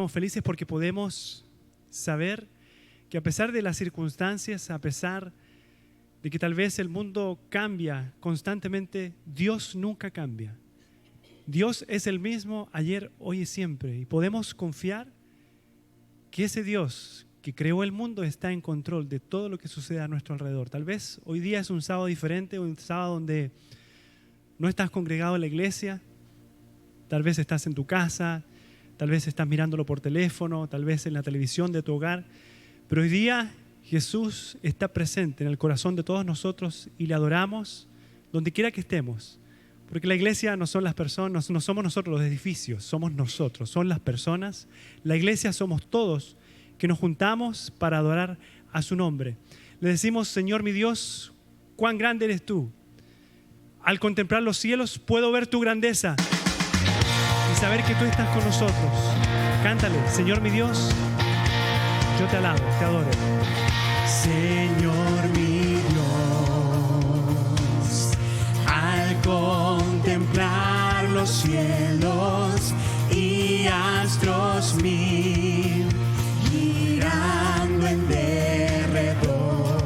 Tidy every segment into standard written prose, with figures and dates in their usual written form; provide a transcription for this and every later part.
Estamos felices porque podemos saber que a pesar de las circunstancias, a pesar de que tal vez el mundo cambia constantemente, Dios nunca cambia. Dios es el mismo ayer, hoy y siempre. Y podemos confiar que ese Dios que creó el mundo está en control de todo lo que sucede a nuestro alrededor. Tal vez hoy día es un sábado diferente, un sábado donde no estás congregado en la iglesia, tal vez estás en tu casa, tal vez estás mirándolo por teléfono, tal vez en la televisión de tu hogar, pero hoy día Jesús está presente en el corazón de todos nosotros y le adoramos donde quiera que estemos. Porque la iglesia no son las personas, no somos nosotros los edificios, somos nosotros, son las personas. La iglesia somos todos que nos juntamos para adorar a su nombre. Le decimos, Señor mi Dios, cuán grande eres tú. Al contemplar los cielos puedo ver tu grandeza y saber que tú estás con nosotros. Cántale, Señor mi Dios, yo te alabo, te adoro. Señor mi Dios, al contemplar los cielos y astros mil girando en derredor,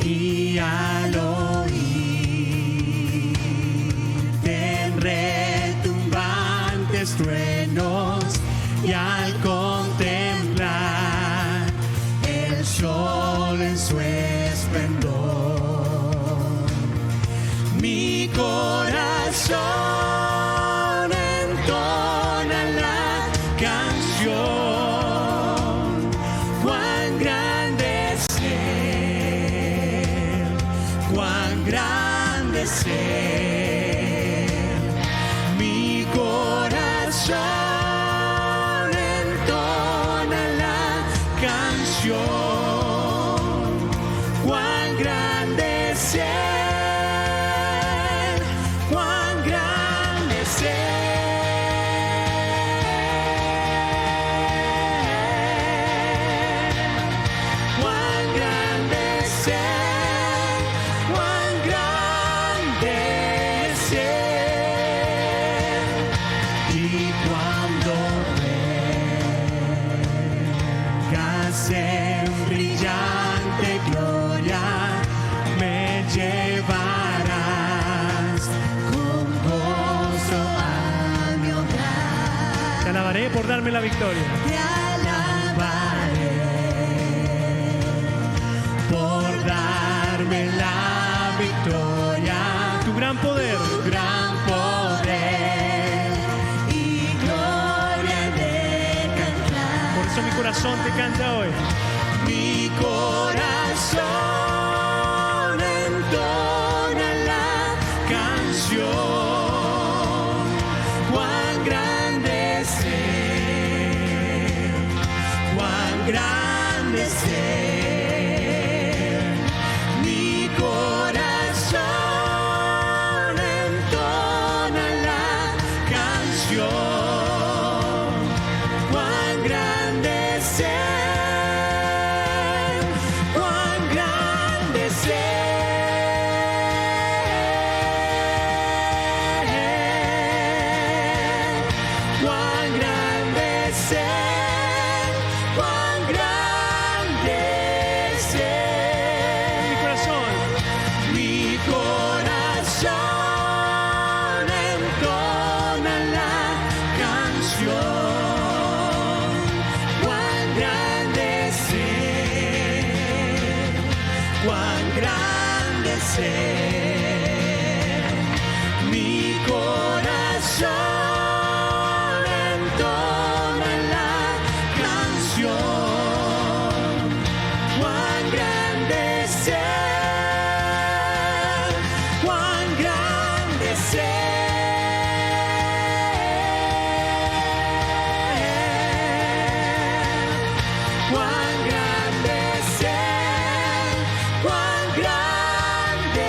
y al oír en retumbantes truenos y al contemplar el sol en su esplendor, mi corazón entona la canción. Cuán grande es Él, cuán grande es Él, mi corazón entona la canción. Cuán grande es Él, cuán grande es Él. Cuán grande es Él, cuán grande es Él. Y cuando vengas en brillante gloria, me llevarás con gozo a mi hogar. Te alabaré por darme la victoria. Te alabaré por darme la victoria, Tu gran poder, tu gran poder y gloria de cantar. por eso mi corazón te canta hoy. Mi corazón entona la canción. Cuán grande es Él, cuán grande es Él. Mi corazón entona la canción. Cuán grande es Él, cuán grande es Él. Cuán grande es Él, cuán grande es Él. Mi corazón, Mi corazón entona la canción. Cuán grande es Él, cuán grande es Él. Mi corazón entona la canción. Cuán grande es Él, cuán grande es Él. Cuán grande es Él, cuán grande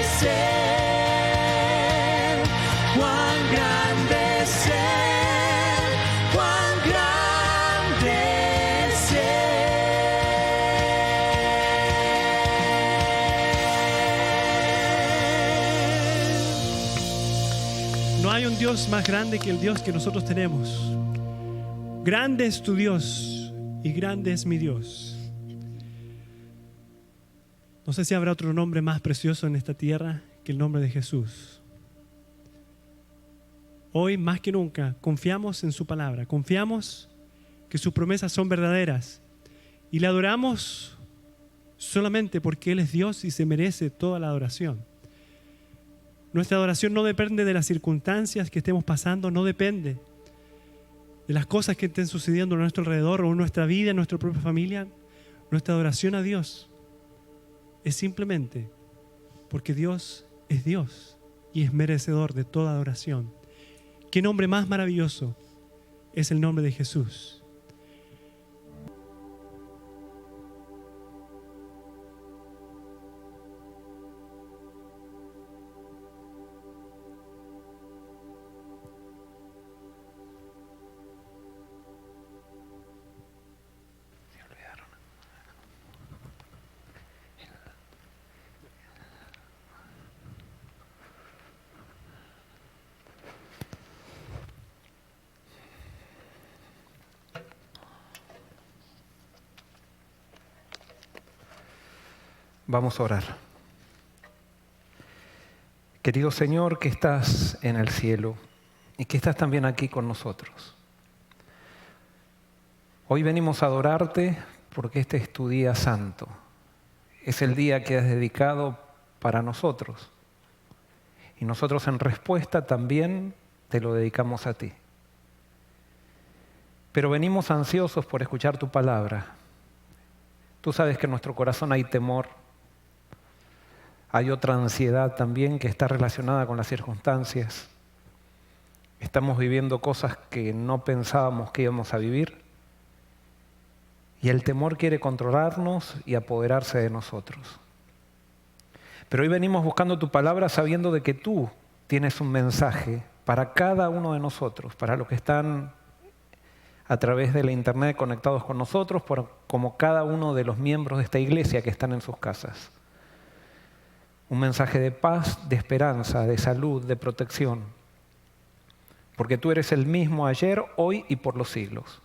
es Dios más grande que el Dios que nosotros tenemos. Grande es tu Dios y grande es mi Dios. No sé si habrá otro nombre más precioso en esta tierra que el nombre de Jesús. Hoy, más que nunca, confiamos en su palabra. Confiamos que sus promesas son verdaderas. Y le adoramos solamente porque Él es Dios y se merece toda la adoración. Nuestra adoración no depende de las circunstancias que estemos pasando, no depende de las cosas que estén sucediendo a nuestro alrededor o en nuestra vida, en nuestra propia familia. Nuestra adoración a Dios es simplemente porque Dios es Dios y es merecedor de toda adoración. ¿Qué nombre más maravilloso es el nombre de Jesús? Vamos a orar. Querido Señor, que estás en el cielo y que estás también aquí con nosotros. Hoy venimos a adorarte porque este es tu día santo. Es el día que has dedicado para nosotros. Y nosotros en respuesta también te lo dedicamos a ti. Pero venimos ansiosos por escuchar tu palabra. Tú sabes que en nuestro corazón hay temor. Hay otra ansiedad también que está relacionada con las circunstancias. Estamos viviendo cosas que no pensábamos que íbamos a vivir. Y el temor quiere controlarnos y apoderarse de nosotros. Pero hoy venimos buscando tu palabra sabiendo de que tú tienes un mensaje para cada uno de nosotros, para los que están a través de la internet conectados con nosotros, como cada uno de los miembros de esta iglesia que están en sus casas. Un mensaje de paz, de esperanza, de salud, de protección. Porque tú eres el mismo ayer, hoy y por los siglos.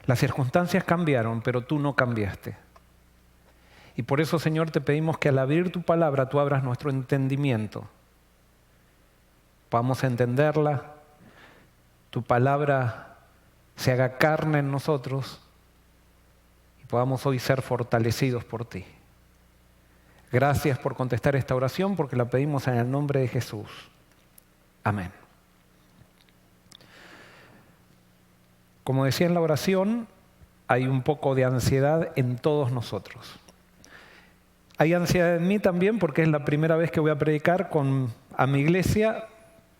Las circunstancias cambiaron, pero tú no cambiaste. Y por eso, Señor, te pedimos que al abrir tu palabra, tú abras nuestro entendimiento. Podamos entenderla, tu palabra se haga carne en nosotros y podamos hoy ser fortalecidos por ti. Gracias por contestar esta oración porque la pedimos en el nombre de Jesús. Amén. Como decía en la oración, hay un poco de ansiedad en todos nosotros. Hay ansiedad en mí también porque es la primera vez que voy a predicar a mi iglesia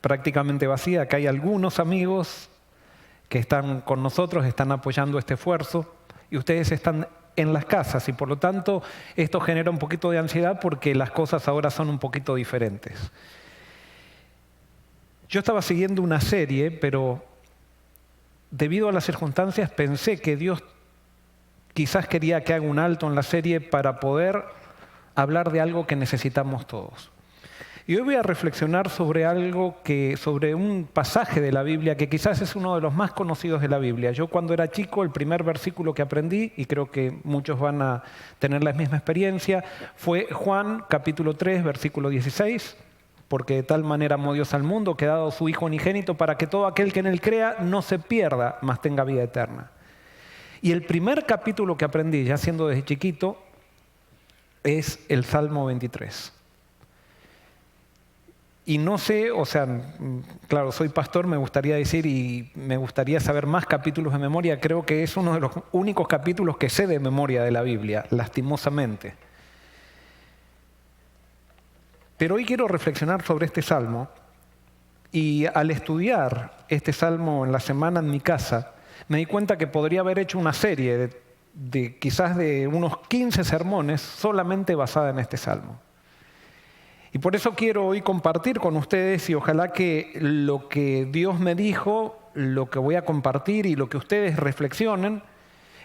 prácticamente vacía. Acá hay algunos amigos que están con nosotros, están apoyando este esfuerzo y ustedes están en las casas y por lo tanto esto genera un poquito de ansiedad porque las cosas ahora son un poquito diferentes. Yo estaba siguiendo una serie, pero debido a las circunstancias pensé que Dios quizás quería que haga un alto en la serie para poder hablar de algo que necesitamos todos. Y hoy voy a reflexionar sobre sobre un pasaje de la Biblia que quizás es uno de los más conocidos de la Biblia. Yo cuando era chico, el primer versículo que aprendí, y creo que muchos van a tener la misma experiencia, fue Juan capítulo 3, versículo 16. Porque de tal manera amó Dios al mundo que ha dado su Hijo unigénito para que todo aquel que en él crea no se pierda, mas tenga vida eterna. Y el primer capítulo que aprendí, ya siendo desde chiquito, es el Salmo 23. Y no sé, claro, soy pastor, me gustaría decir y me gustaría saber más capítulos de memoria. Creo que es uno de los únicos capítulos que sé de memoria de la Biblia, lastimosamente. Pero hoy quiero reflexionar sobre este salmo y al estudiar este salmo en la semana en mi casa, me di cuenta que podría haber hecho una serie quizás de unos 15 sermones solamente basada en este salmo. Y por eso quiero hoy compartir con ustedes y ojalá que lo que Dios me dijo, lo que voy a compartir y lo que ustedes reflexionen,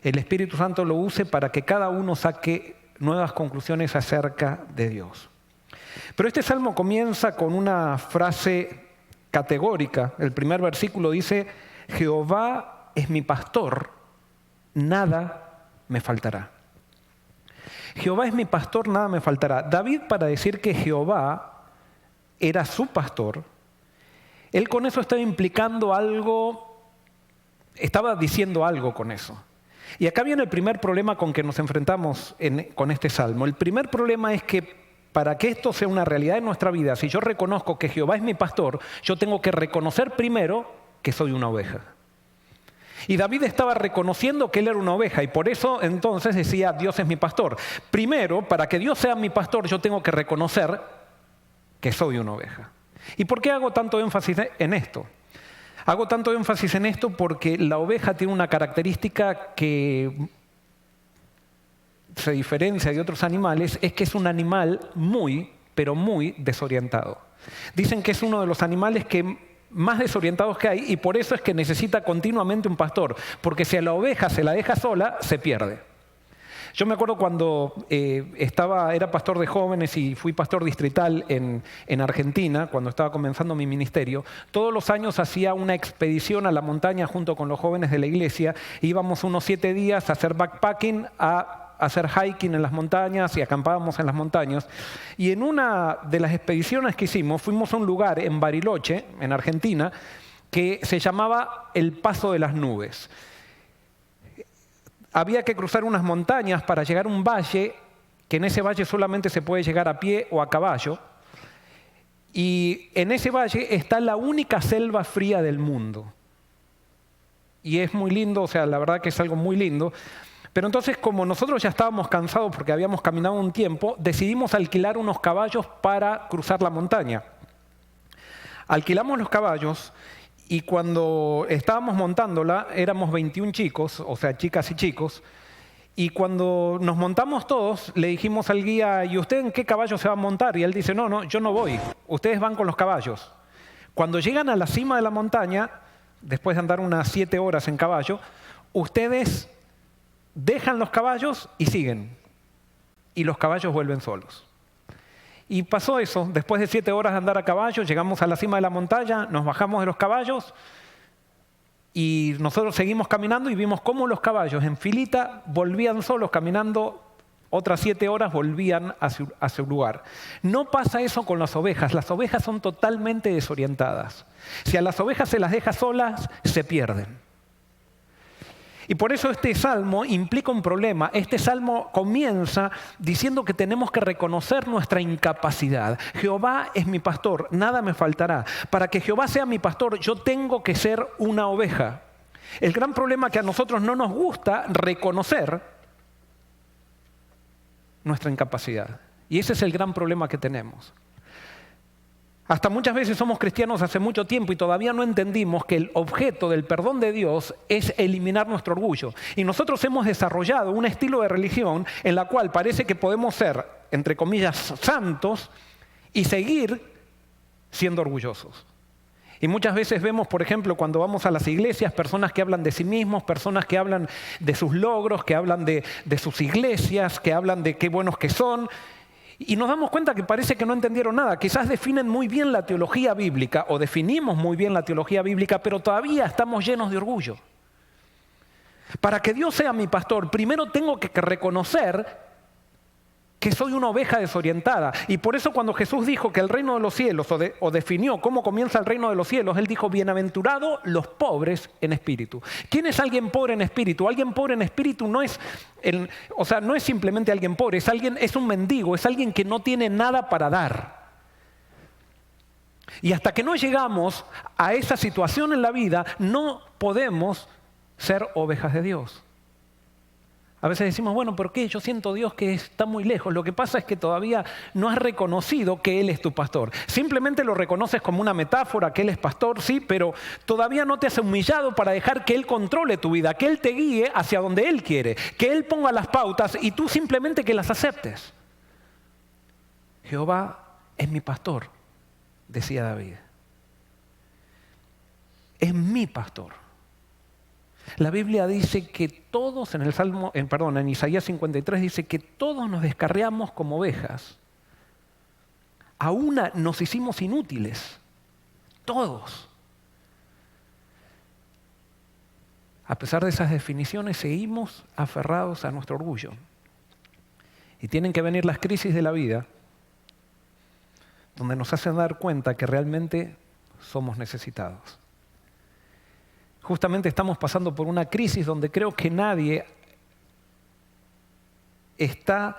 el Espíritu Santo lo use para que cada uno saque nuevas conclusiones acerca de Dios. Pero este salmo comienza con una frase categórica. El primer versículo dice, Jehová es mi pastor, nada me faltará. Jehová es mi pastor, nada me faltará. David, para decir que Jehová era su pastor, él con eso estaba implicando algo, estaba diciendo algo con eso. Y acá viene el primer problema con que nos enfrentamos con este salmo. El primer problema es que para que esto sea una realidad en nuestra vida, si yo reconozco que Jehová es mi pastor, yo tengo que reconocer primero que soy una oveja. Y David estaba reconociendo que él era una oveja y por eso entonces decía, Dios es mi pastor. Primero, para que Dios sea mi pastor, yo tengo que reconocer que soy una oveja. ¿Y por qué hago tanto énfasis en esto? Hago tanto énfasis en esto porque la oveja tiene una característica que se diferencia de otros animales, es que es un animal muy, pero muy desorientado. Dicen que es uno de los animales que más desorientados que hay y por eso es que necesita continuamente un pastor, porque si a la oveja se la deja sola, se pierde. Yo me acuerdo cuando era pastor de jóvenes y fui pastor distrital en Argentina, cuando estaba comenzando mi ministerio, todos los años hacía una expedición a la montaña junto con los jóvenes de la iglesia, íbamos unos 7 días a hacer backpacking, a hacer hiking en las montañas y acampábamos en las montañas. Y en una de las expediciones que hicimos, fuimos a un lugar en Bariloche, en Argentina, que se llamaba el Paso de las Nubes. Había que cruzar unas montañas para llegar a un valle, que en ese valle solamente se puede llegar a pie o a caballo. Y en ese valle está la única selva fría del mundo. Y es muy lindo, o sea, la verdad que es algo muy lindo. Pero entonces, como nosotros ya estábamos cansados porque habíamos caminado un tiempo, decidimos alquilar unos caballos para cruzar la montaña. Alquilamos los caballos y cuando estábamos montándola, éramos 21 chicos, o sea, chicas y chicos, y cuando nos montamos todos, le dijimos al guía, ¿y usted en qué caballo se va a montar? Y él dice, no, yo no voy, ustedes van con los caballos. Cuando llegan a la cima de la montaña, después de andar unas 7 horas en caballo, ustedes dejan los caballos y siguen. Y los caballos vuelven solos. Y pasó eso. Después de 7 horas de andar a caballo, llegamos a la cima de la montaña, nos bajamos de los caballos y nosotros seguimos caminando y vimos cómo los caballos en filita volvían solos caminando. Otras 7 horas volvían a su lugar. No pasa eso con las ovejas. Las ovejas son totalmente desorientadas. Si a las ovejas se las deja solas, se pierden. Y por eso este salmo implica un problema. Este salmo comienza diciendo que tenemos que reconocer nuestra incapacidad. Jehová es mi pastor, nada me faltará. Para que Jehová sea mi pastor, yo tengo que ser una oveja. El gran problema es que a nosotros no nos gusta reconocer nuestra incapacidad. Y ese es el gran problema que tenemos. Hasta muchas veces somos cristianos hace mucho tiempo y todavía no entendimos que el objeto del perdón de Dios es eliminar nuestro orgullo. Y nosotros hemos desarrollado un estilo de religión en la cual parece que podemos ser, entre comillas, santos y seguir siendo orgullosos. Y muchas veces vemos, por ejemplo, cuando vamos a las iglesias, personas que hablan de sí mismos, personas que hablan de sus logros, que hablan de sus iglesias, que hablan de qué buenos que son. Y nos damos cuenta que parece que no entendieron nada. Quizás definen muy bien la teología bíblica o definimos muy bien la teología bíblica, pero todavía estamos llenos de orgullo. Para que Dios sea mi pastor, primero tengo que reconocer que soy una oveja desorientada. Y por eso cuando Jesús dijo que el reino de los cielos, o definió cómo comienza el reino de los cielos, Él dijo, bienaventurados los pobres en espíritu. ¿Quién es alguien pobre en espíritu? Alguien pobre en espíritu no es simplemente alguien pobre, es un mendigo, es alguien que no tiene nada para dar. Y hasta que no llegamos a esa situación en la vida, no podemos ser ovejas de Dios. A veces decimos, bueno, ¿por qué? Yo siento Dios que está muy lejos. Lo que pasa es que todavía no has reconocido que Él es tu pastor. Simplemente lo reconoces como una metáfora, que Él es pastor, sí, pero todavía no te has humillado para dejar que Él controle tu vida, que Él te guíe hacia donde Él quiere, que Él ponga las pautas y tú simplemente que las aceptes. Jehová es mi pastor, decía David. Es mi pastor. La Biblia dice que todos, en Isaías 53 dice que todos nos descarriamos como ovejas. A una nos hicimos inútiles. Todos. A pesar de esas definiciones, seguimos aferrados a nuestro orgullo. Y tienen que venir las crisis de la vida, donde nos hacen dar cuenta que realmente somos necesitados. Justamente estamos pasando por una crisis donde creo que nadie está,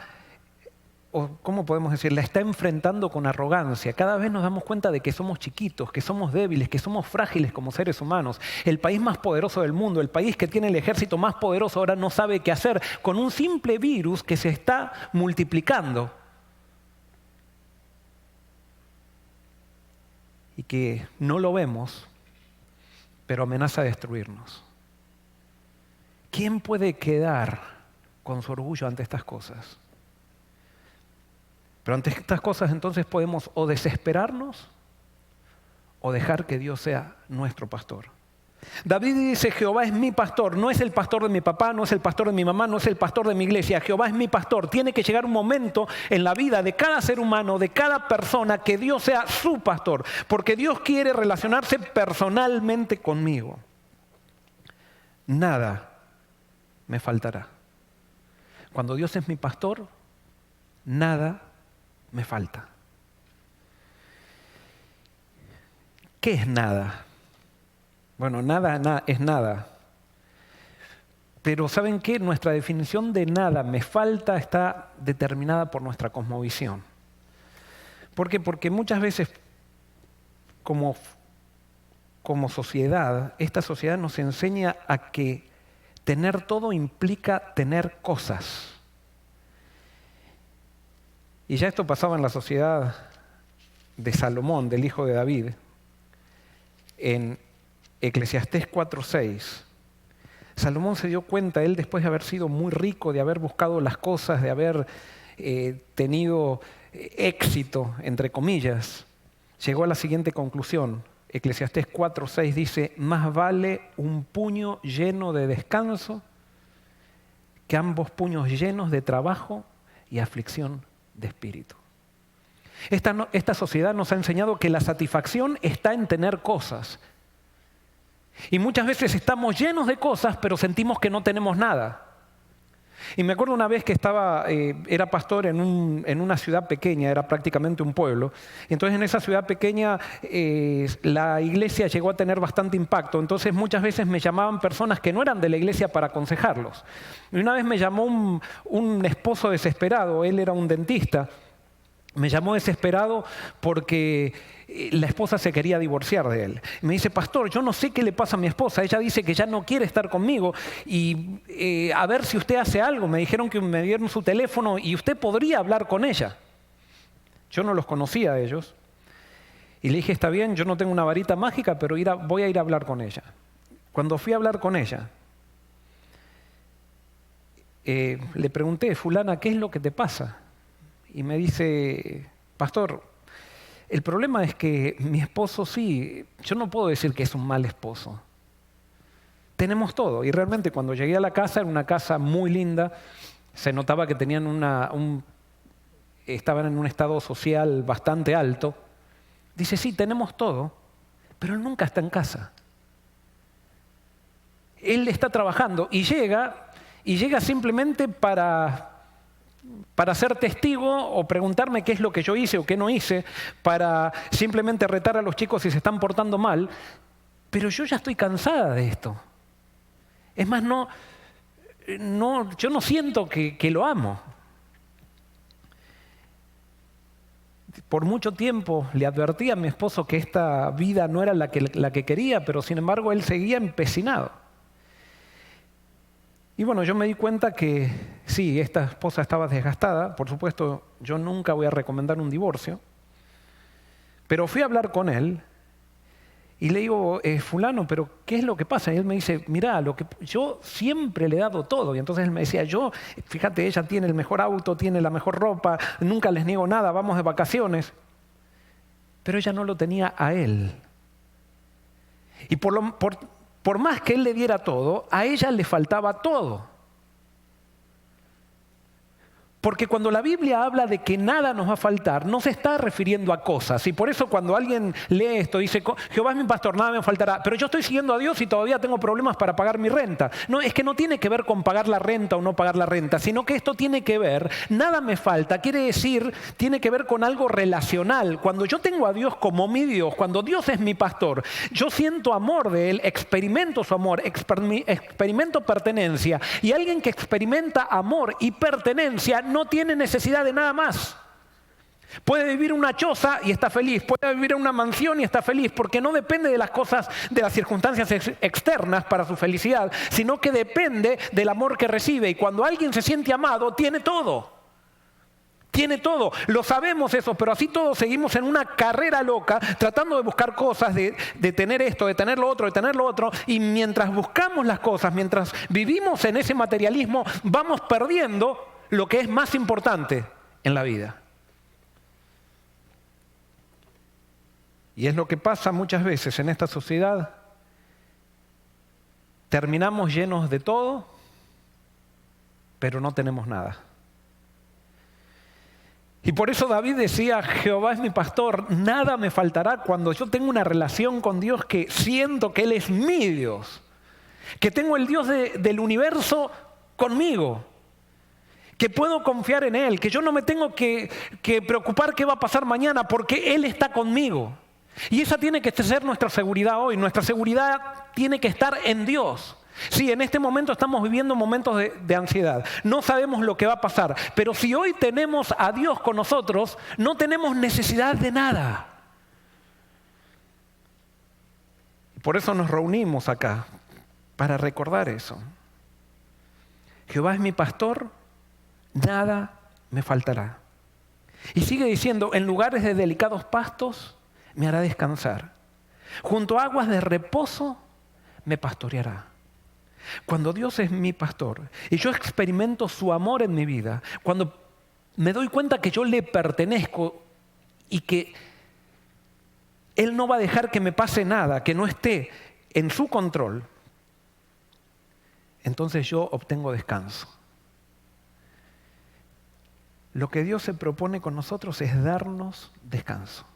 o ¿cómo podemos decir? La está enfrentando con arrogancia. Cada vez nos damos cuenta de que somos chiquitos, que somos débiles, que somos frágiles como seres humanos. El país más poderoso del mundo, el país que tiene el ejército más poderoso, ahora no sabe qué hacer con un simple virus que se está multiplicando. Y que no lo vemos, pero amenaza a destruirnos. ¿Quién puede quedar con su orgullo ante estas cosas? Pero ante estas cosas entonces podemos o desesperarnos o dejar que Dios sea nuestro pastor. David dice, Jehová es mi pastor, no es el pastor de mi papá, no es el pastor de mi mamá, no es el pastor de mi iglesia, Jehová es mi pastor. Tiene que llegar un momento en la vida de cada ser humano, de cada persona, que Dios sea su pastor, porque Dios quiere relacionarse personalmente conmigo. Nada me faltará. Cuando Dios es mi pastor, nada me falta. ¿Qué es nada? Bueno, nada es nada. Pero ¿saben qué? Nuestra definición de nada me falta está determinada por nuestra cosmovisión. ¿Por qué? Porque muchas veces como sociedad, esta sociedad nos enseña a que tener todo implica tener cosas. Y ya esto pasaba en la sociedad de Salomón, del hijo de David, en Eclesiastés 4:6. Salomón se dio cuenta, él después de haber sido muy rico, de haber buscado las cosas, de haber tenido éxito, entre comillas, llegó a la siguiente conclusión. Eclesiastés 4:6 dice, más vale un puño lleno de descanso que ambos puños llenos de trabajo y aflicción de espíritu. Esta sociedad nos ha enseñado que la satisfacción está en tener cosas. Y muchas veces estamos llenos de cosas, pero sentimos que no tenemos nada. Y me acuerdo una vez que era pastor en una ciudad pequeña, era prácticamente un pueblo. Entonces en esa ciudad pequeña la iglesia llegó a tener bastante impacto. Entonces muchas veces me llamaban personas que no eran de la iglesia para aconsejarlos. Y una vez me llamó un esposo desesperado, él era un dentista. Me llamó desesperado porque la esposa se quería divorciar de él. Me dice, pastor, yo no sé qué le pasa a mi esposa. Ella dice que ya no quiere estar conmigo y a ver si usted hace algo. Me dijeron que me dieron su teléfono y usted podría hablar con ella. Yo no los conocía a ellos. Y le dije, está bien, yo no tengo una varita mágica, pero voy a ir a hablar con ella. Cuando fui a hablar con ella, le pregunté, fulana, ¿qué es lo que te pasa? Y me dice, pastor, el problema es que mi esposo sí, yo no puedo decir que es un mal esposo. Tenemos todo. Y realmente cuando llegué a la casa, era una casa muy linda, se notaba que tenían estaban en un estado social bastante alto. Dice, sí, tenemos todo, pero él nunca está en casa. Él está trabajando y llega simplemente para ser testigo o preguntarme qué es lo que yo hice o qué no hice, para simplemente retar a los chicos si se están portando mal, pero yo ya estoy cansada de esto. Es más, yo no siento que lo amo. Por mucho tiempo le advertí a mi esposo que esta vida no era la que quería, pero sin embargo él seguía empecinado. Y bueno, yo me di cuenta que sí, esta esposa estaba desgastada. Por supuesto, yo nunca voy a recomendar un divorcio. Pero fui a hablar con él y le digo, fulano, ¿pero qué es lo que pasa? Y él me dice, mirá, yo siempre le he dado todo. Y entonces él me decía, fíjate, ella tiene el mejor auto, tiene la mejor ropa, nunca les niego nada, vamos de vacaciones. Pero ella no lo tenía a él. Y por más que él le diera todo, a ella le faltaba todo. Porque cuando la Biblia habla de que nada nos va a faltar, no se está refiriendo a cosas. Y por eso cuando alguien lee esto, dice, Jehová es mi pastor, nada me faltará. Pero yo estoy siguiendo a Dios y todavía tengo problemas para pagar mi renta. No, es que no tiene que ver con pagar la renta o no pagar la renta, sino que esto tiene que ver, nada me falta, quiere decir, tiene que ver con algo relacional. Cuando yo tengo a Dios como mi Dios, cuando Dios es mi pastor, yo siento amor de Él, experimento su amor, experimento pertenencia. Y alguien que experimenta amor y pertenencia no tiene necesidad de nada más. Puede vivir en una choza y está feliz, puede vivir en una mansión y está feliz, porque no depende de las cosas, de las circunstancias externas para su felicidad, sino que depende del amor que recibe. Y cuando alguien se siente amado, tiene todo. Tiene todo, lo sabemos eso, pero así todos seguimos en una carrera loca tratando de buscar cosas, de tener esto, de tener lo otro, de tener lo otro. Y mientras buscamos las cosas, mientras vivimos en ese materialismo, vamos perdiendo lo que es más importante en la vida. Y es lo que pasa muchas veces en esta sociedad. Terminamos llenos de todo, pero no tenemos nada. Y por eso David decía, Jehová es mi pastor, nada me faltará. Cuando yo tengo una relación con Dios que siento que Él es mi Dios, que tengo el Dios del universo conmigo, que puedo confiar en Él, que yo no me tengo que preocupar qué va a pasar mañana porque Él está conmigo. Y esa tiene que ser nuestra seguridad hoy. Nuestra seguridad tiene que estar en Dios. Sí, en este momento estamos viviendo momentos de ansiedad. No sabemos lo que va a pasar. Pero si hoy tenemos a Dios con nosotros, no tenemos necesidad de nada. Por eso nos reunimos acá, para recordar eso. Jehová es mi pastor, nada me faltará. Y sigue diciendo, en lugares de delicados pastos me hará descansar. Junto a aguas de reposo me pastoreará. Cuando Dios es mi pastor y yo experimento su amor en mi vida, cuando me doy cuenta que yo le pertenezco y que Él no va a dejar que me pase nada, que no esté en su control, entonces yo obtengo descanso. Lo que Dios se propone con nosotros es darnos descanso.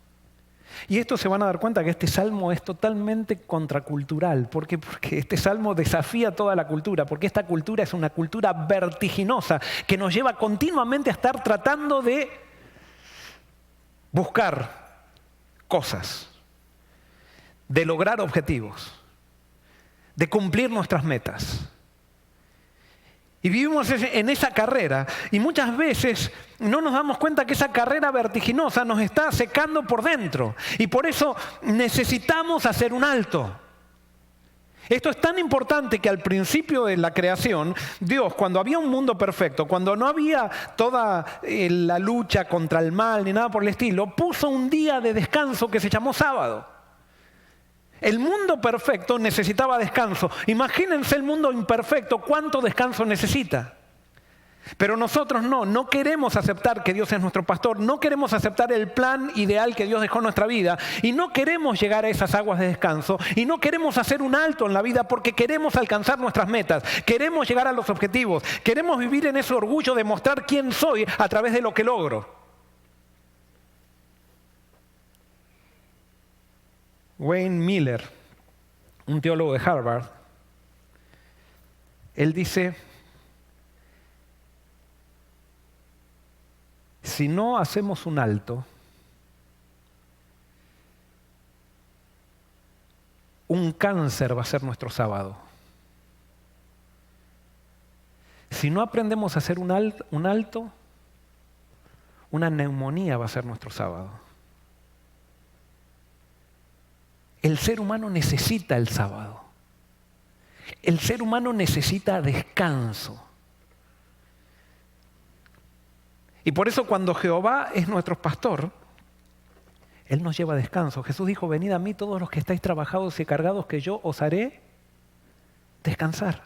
Y esto se van a dar cuenta que este salmo es totalmente contracultural. ¿Por qué? Porque este salmo desafía toda la cultura, porque esta cultura es una cultura vertiginosa que nos lleva continuamente a estar tratando de buscar cosas, de lograr objetivos, de cumplir nuestras metas. Y vivimos en esa carrera y muchas veces no nos damos cuenta que esa carrera vertiginosa nos está secando por dentro. Y por eso necesitamos hacer un alto. Esto es tan importante que al principio de la creación, Dios, cuando había un mundo perfecto, cuando no había toda la lucha contra el mal ni nada por el estilo, puso un día de descanso que se llamó sábado. El mundo perfecto necesitaba descanso. Imagínense el mundo imperfecto, ¿cuánto descanso necesita? Pero nosotros no queremos aceptar que Dios es nuestro pastor, no queremos aceptar el plan ideal que Dios dejó en nuestra vida y no queremos llegar a esas aguas de descanso y no queremos hacer un alto en la vida porque queremos alcanzar nuestras metas, queremos llegar a los objetivos, queremos vivir en ese orgullo de mostrar quién soy a través de lo que logro. Wayne Miller, un teólogo de Harvard, él dice, si no hacemos un alto, un cáncer va a ser nuestro sábado. Si no aprendemos a hacer un alto, una neumonía va a ser nuestro sábado. El ser humano necesita el sábado. El ser humano necesita descanso. Y por eso cuando Jehová es nuestro pastor, Él nos lleva a descanso. Jesús dijo, venid a mí todos los que estáis trabajados y cargados, que yo os haré descansar.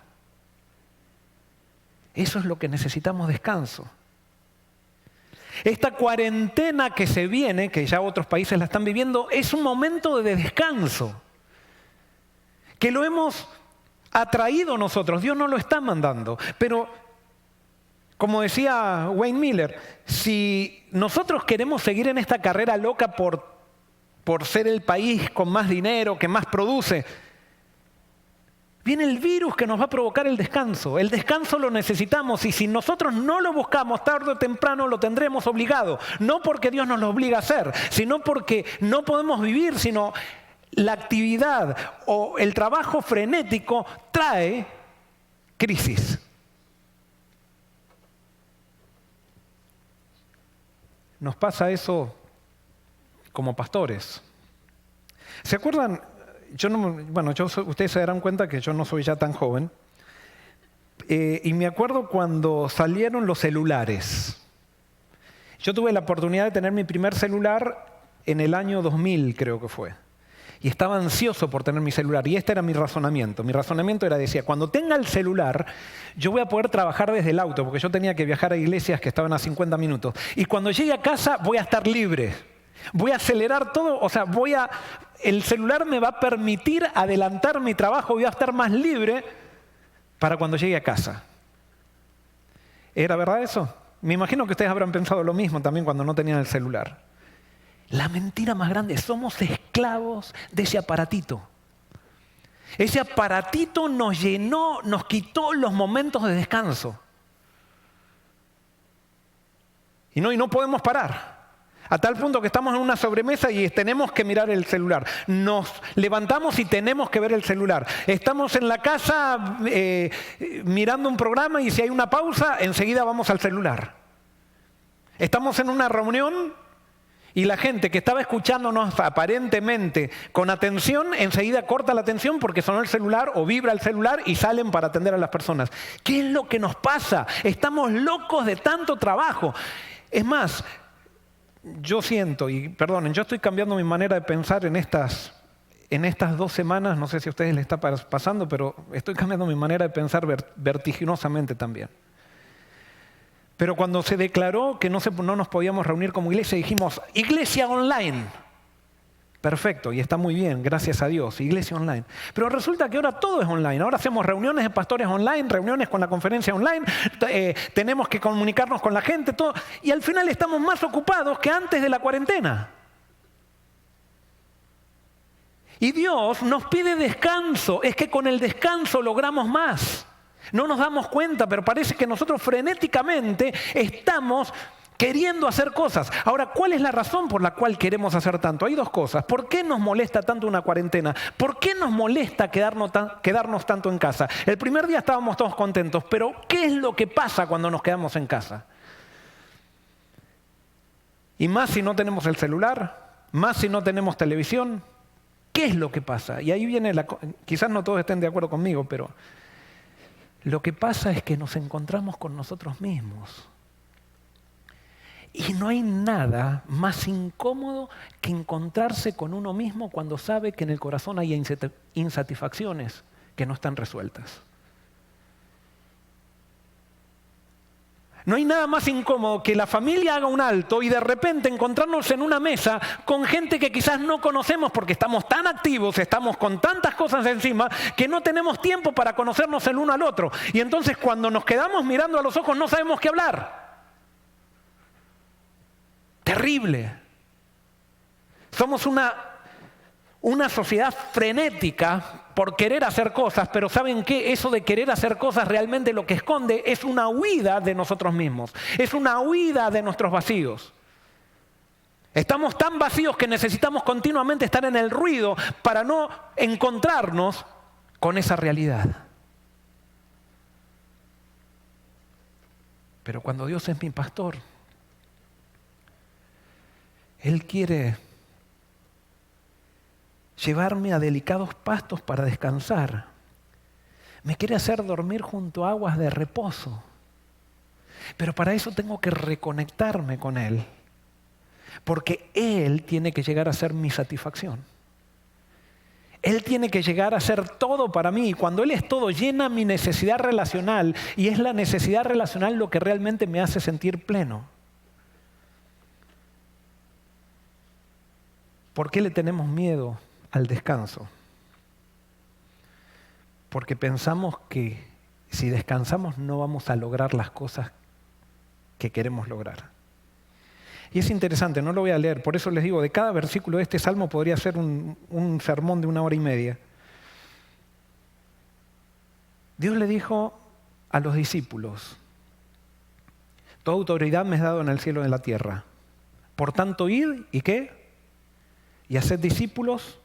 Eso es lo que necesitamos, descanso. Esta cuarentena que se viene, que ya otros países la están viviendo, es un momento de descanso, que lo hemos atraído nosotros. Dios no lo está mandando, pero Como decía Wayne Miller, si nosotros queremos seguir en esta carrera loca por ser el país con más dinero, que más produce, viene el virus que nos va a provocar el descanso. El descanso lo necesitamos y si nosotros no lo buscamos, tarde o temprano lo tendremos obligado. No porque Dios nos lo obliga a hacer, sino porque no podemos vivir, sino la actividad o el trabajo frenético trae crisis. Nos pasa eso como pastores. ¿Se acuerdan? Ustedes se darán cuenta que yo no soy ya tan joven. Y me acuerdo cuando salieron los celulares. Yo tuve la oportunidad de tener mi primer celular en el año 2000, creo que fue. Y estaba ansioso por tener mi celular. Y este era mi razonamiento. Mi razonamiento decía, cuando tenga el celular, yo voy a poder trabajar desde el auto, porque yo tenía que viajar a iglesias que estaban a 50 minutos. Y cuando llegue a casa, voy a estar libre. Voy a acelerar todo, el celular me va a permitir adelantar mi trabajo, voy a estar más libre para cuando llegue a casa. ¿Era verdad eso? Me imagino que ustedes habrán pensado lo mismo también cuando no tenían el celular. La mentira más grande, somos esclavos de ese aparatito. Ese aparatito nos llenó, nos quitó los momentos de descanso. Y no podemos parar. A tal punto que estamos en una sobremesa y tenemos que mirar el celular. Nos levantamos y tenemos que ver el celular. Estamos en la casa mirando un programa y si hay una pausa, enseguida vamos al celular. Estamos en una reunión y la gente que estaba escuchándonos aparentemente con atención, enseguida corta la atención porque sonó el celular o vibra el celular y salen para atender a las personas. ¿Qué es lo que nos pasa? Estamos locos de tanto trabajo. Es más, yo siento, y perdonen, yo estoy cambiando mi manera de pensar en estas 2 semanas, no sé si a ustedes les está pasando, pero estoy cambiando mi manera de pensar vertiginosamente también. Pero cuando se declaró que no nos podíamos reunir como iglesia, dijimos, iglesia online. Perfecto, y está muy bien, gracias a Dios, iglesia online. Pero resulta que ahora todo es online. Ahora hacemos reuniones de pastores online, reuniones con la conferencia online, tenemos que comunicarnos con la gente, todo. Y al final estamos más ocupados que antes de la cuarentena. Y Dios nos pide descanso. Es que con el descanso logramos más. No nos damos cuenta, pero parece que nosotros frenéticamente estamos queriendo hacer cosas. Ahora, ¿cuál es la razón por la cual queremos hacer tanto? Hay 2 cosas. ¿Por qué nos molesta tanto una cuarentena? ¿Por qué nos molesta quedarnos tanto en casa? El primer día estábamos todos contentos, pero ¿qué es lo que pasa cuando nos quedamos en casa? Y más si no tenemos el celular, más si no tenemos televisión, ¿qué es lo que pasa? Y ahí viene quizás no todos estén de acuerdo conmigo, pero lo que pasa es que nos encontramos con nosotros mismos. Y no hay nada más incómodo que encontrarse con uno mismo cuando sabe que en el corazón hay insatisfacciones que no están resueltas. No hay nada más incómodo que la familia haga un alto y de repente encontrarnos en una mesa con gente que quizás no conocemos porque estamos tan activos, estamos con tantas cosas encima que no tenemos tiempo para conocernos el uno al otro. Y entonces cuando nos quedamos mirando a los ojos no sabemos qué hablar. Terrible. Somos una sociedad frenética por querer hacer cosas, pero ¿saben qué? Eso de querer hacer cosas realmente lo que esconde es una huida de nosotros mismos, es una huida de nuestros vacíos. Estamos tan vacíos que necesitamos continuamente estar en el ruido para no encontrarnos con esa realidad. Pero cuando Dios es mi pastor, Él quiere llevarme a delicados pastos para descansar. Me quiere hacer dormir junto a aguas de reposo. Pero para eso tengo que reconectarme con Él. Porque Él tiene que llegar a ser mi satisfacción. Él tiene que llegar a ser todo para mí. Y cuando Él es todo, llena mi necesidad relacional. Y es la necesidad relacional lo que realmente me hace sentir pleno. ¿Por qué le tenemos miedo al descanso? Porque pensamos que si descansamos no vamos a lograr las cosas que queremos lograr. Y es interesante, no lo voy a leer, por eso les digo, de cada versículo de este salmo podría ser un sermón de 1 hora y media. Dios le dijo a los discípulos: toda autoridad me es dado en el cielo y en la tierra. Por tanto, id, ¿y qué? Y haced discípulos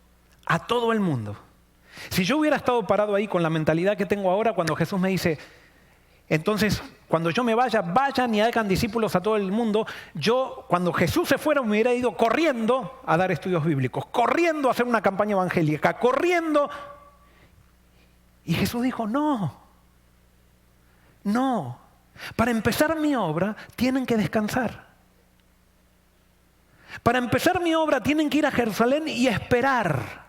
a todo el mundo. Si yo hubiera estado parado ahí con la mentalidad que tengo ahora, cuando Jesús me dice, entonces, cuando yo me vaya, vayan y hagan discípulos a todo el mundo, yo, cuando Jesús se fuera, me hubiera ido corriendo a dar estudios bíblicos, corriendo a hacer una campaña evangélica, corriendo. Y Jesús dijo, no. Para empezar mi obra, tienen que descansar. Para empezar mi obra, tienen que ir a Jerusalén y esperar.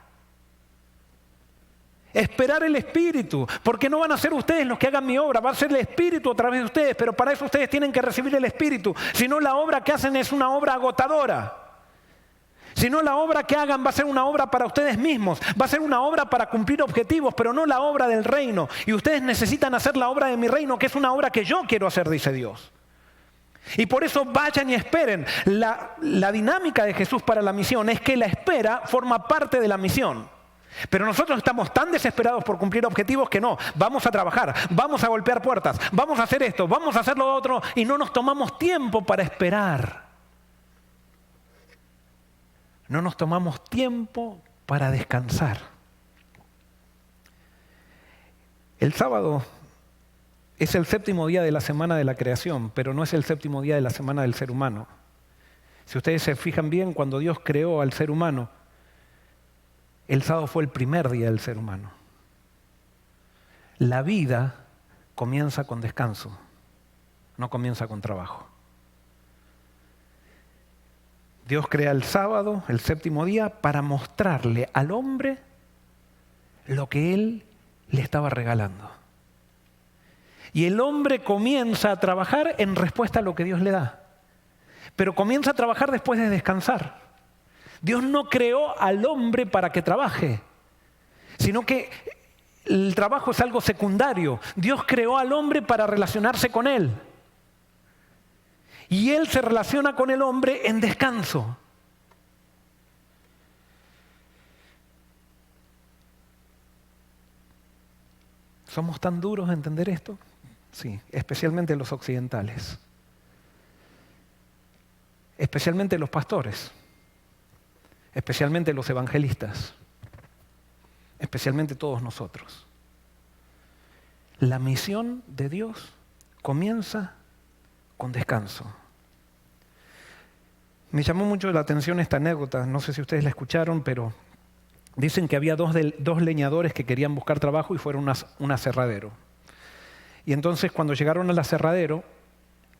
Esperar el Espíritu, porque no van a ser ustedes los que hagan mi obra, va a ser el Espíritu a través de ustedes, pero para eso ustedes tienen que recibir el Espíritu. Si no, la obra que hacen es una obra agotadora. Si no, la obra que hagan va a ser una obra para ustedes mismos, va a ser una obra para cumplir objetivos, pero no la obra del reino. Y ustedes necesitan hacer la obra de mi reino, que es una obra que yo quiero hacer, dice Dios. Y por eso vayan y esperen. La dinámica de Jesús para la misión es que la espera forma parte de la misión. Pero nosotros estamos tan desesperados por cumplir objetivos que no, vamos a trabajar, vamos a golpear puertas, vamos a hacer esto, vamos a hacer lo otro y no nos tomamos tiempo para esperar. No nos tomamos tiempo para descansar. El sábado es el 7º día de la semana de la creación, pero no es el 7º día de la semana del ser humano. Si ustedes se fijan bien, cuando Dios creó al ser humano, el sábado fue el primer día del ser humano. La vida comienza con descanso, no comienza con trabajo. Dios crea el sábado, el 7º día, para mostrarle al hombre lo que Él le estaba regalando. Y el hombre comienza a trabajar en respuesta a lo que Dios le da. Pero comienza a trabajar después de descansar. Dios no creó al hombre para que trabaje, sino que el trabajo es algo secundario. Dios creó al hombre para relacionarse con Él. Y Él se relaciona con el hombre en descanso. ¿Somos tan duros de entender esto? Sí, especialmente los occidentales. Especialmente los pastores. Especialmente los evangelistas. Especialmente todos nosotros. La misión de Dios comienza con descanso. Me llamó mucho la atención esta anécdota, no sé si ustedes la escucharon, pero dicen que había dos leñadores que querían buscar trabajo y fueron a un aserradero. Y entonces cuando llegaron al aserradero,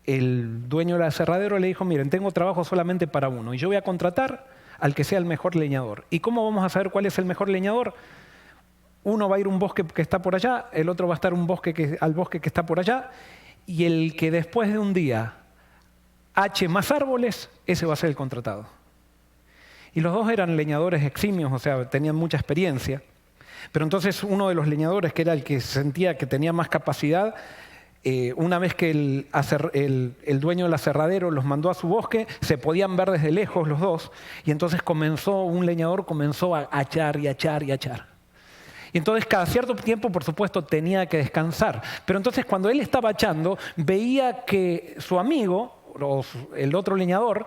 el dueño del aserradero le dijo, miren, tengo trabajo solamente para uno y yo voy a contratar al que sea el mejor leñador. ¿Y cómo vamos a saber cuál es el mejor leñador? Uno va a ir a un bosque que está por allá, el otro va a estar al bosque que está por allá, y el que después de un día hache más árboles, ese va a ser el contratado. Y los dos eran leñadores eximios, o sea, tenían mucha experiencia. Pero entonces uno de los leñadores, que era el que sentía que tenía más capacidad, una vez que el dueño del aserradero los mandó a su bosque, se podían ver desde lejos los dos, y entonces un leñador comenzó a hachar y hachar y hachar. Y entonces cada cierto tiempo, por supuesto, tenía que descansar. Pero entonces cuando él estaba hachando, veía que su amigo, o el otro leñador,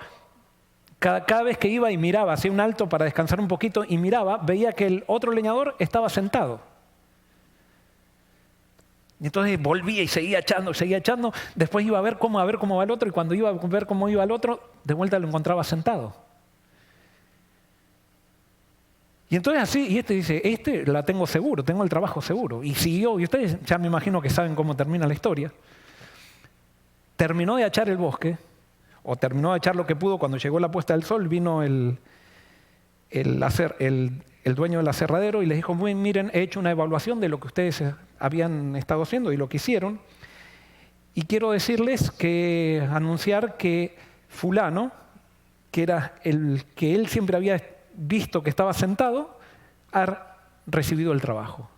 cada vez que iba y miraba, hacía un alto para descansar un poquito y miraba, veía que el otro leñador estaba sentado. Y entonces volvía y seguía echando. Después iba a ver cómo va el otro, y cuando iba a ver cómo iba el otro, de vuelta lo encontraba sentado. Y entonces así, y dice, la tengo seguro, tengo el trabajo seguro. Y siguió, y ustedes ya me imagino que saben cómo termina la historia. Terminó de hachar el bosque, o terminó de echar lo que pudo. Cuando llegó la puesta del sol, vino el dueño del aserradero y les dijo, miren, he hecho una evaluación de lo que ustedes habían estado haciendo y lo que hicieron. Y quiero anunciar que fulano, que era el que él siempre había visto que estaba sentado, ha recibido el trabajo.